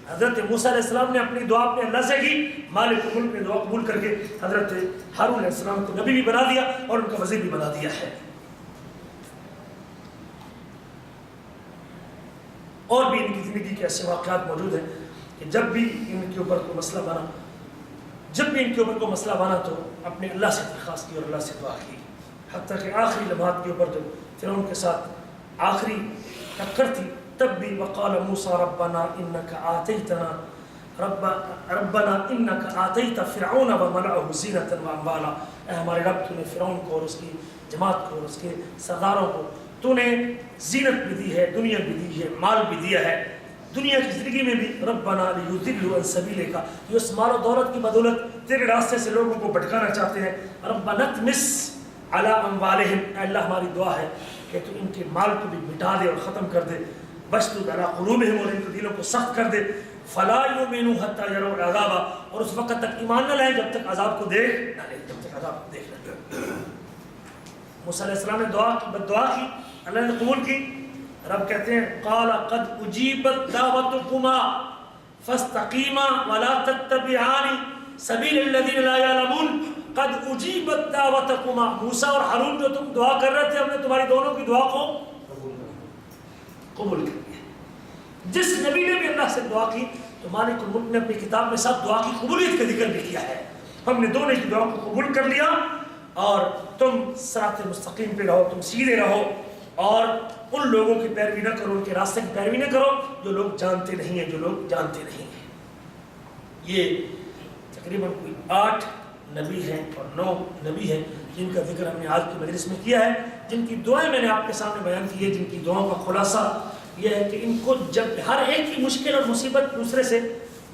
حضرت موسیٰ علیہ السلام نے اپنی دعا اپنے اللہ سے کی، مالک ملک نے دعا قبول کر کے حضرت ہارون علیہ السلام کو نبی بھی بنا دیا اور ان کا وزیر بھی بنا دیا ہے۔ اور بھی ان کی زندگی کے ایسے واقعات موجود ہیں کہ جب بھی ان کے اوپر کوئی مسئلہ بنا تو اپنے اللہ سے درخواست کی اور اللہ سے دعا کی، حتیٰ کہ آخری لمحات کے اوپر جب فرعون کے ساتھ آخری ٹکر تھی تب بھی وقال موسیٰ ربنا انک آتیتنا، ربنا انک آتیت فرعون وملأه زینۃ واموالا، اے ہمارے رب تو نے فرعون کو اور اس کی جماعت کو اور اس کے سرداروں کو تو نے زینت بھی دی ہے، دنیا بھی دی ہے، مال بھی دیا ہے، دنیا کی زندگی میں بھی ربنا لیضلوا عن سبیلک، یہ اس مال و دولت کی بدولت تیرے راستے سے لوگوں کو بھٹکانا چاہتے ہیں۔ ربنا اطمس علی اموالہم، اے اللہ ہماری دعا ہے کہ تو ان کے مال کو بھی مٹا دے اور ختم کر دے، واشدد علی قلوبہم، اور ان کے دلوں کو سخت کر دے، فلا یؤمنوا حتی یروا العذاب، اور اس وقت تک ایمان نہ لائیں جب تک عذاب کو دیکھ نہ لیں، جب تک عذاب کو دیکھ نہ لیں۔ موسیٰ علیہ السلام نے دعا کی، بد دعا کی، اللہ نے قبول کی۔ رب کہتے ہیں قال قد اجیبت دعوتکما فاستقیما ولا تتبعان سبیل الذین لا یعلمون، قد اجیبت دعوتکما، موسیٰ اور ہارون جو تم دعا کر رہے تھے ہم نے تمہاری دونوں کی دعا کو قبول کر لیا۔ جس نبی نے بھی اللہ سے دعا کی تو مالک الملک نے اپنی کتاب میں سب دعا کی قبولیت کا ذکر بھی کیا ہے، ہم نے دونوں کی دعا کو قبول کر لیا، اور تم صراط مستقیم پہ رہو، تم سیدھے رہو، اور ان لوگوں کی پیروی نہ کرو، ان کے راستے کی پیروی نہ کرو جو لوگ جانتے نہیں ہیں، جو لوگ جانتے نہیں ہیں۔ یہ تقریباً کوئی 8 نبی ہیں اور 9 نبی ہیں جن کا ذکر ہم نے آج کی مجلس میں کیا ہے، جن کی دعائیں میں نے آپ کے سامنے بیان کی ہے، جن کی دعاؤں کا خلاصہ یہ ہے کہ ان کو جب ہر ایک کی مشکل اور مصیبت دوسرے سے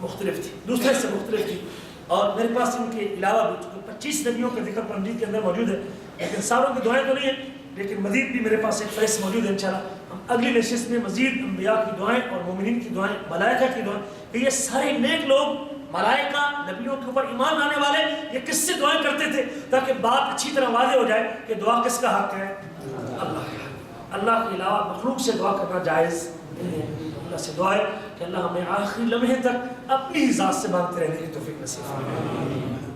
مختلف تھی، اور میرے پاس ان کے علاوہ بھی 25 نبیوں کا ذکر قرآن کے اندر موجود ہے، لیکن ساروں کی دعائیں تو نہیں ہیں، لیکن مزید بھی میرے پاس ایک فہرست موجود ہے انشاءاللہ۔ ہم اگلی نشست میں مزید انبیاء کی دعائیں اور مومنین کی دعائیں، ملائکہ کی دعائیں، کہ یہ سارے نیک لوگ، ملائکہ، نبیوں کے اوپر ایمان لانے والے، یہ کس سے دعائیں کرتے تھے، تاکہ بات اچھی طرح واضح ہو جائے کہ دعا کس کا حق ہے؟ اللہ کا حق۔ اللہ کے علاوہ مخلوق سے دعا کرنا جائز نہیں ہے۔ اللہ سے دعا ہے کہ اللہ ہمیں آخری لمحے تک اپنی ذات سے مانگتے رہنے کی توفیق نصیب فرمائے۔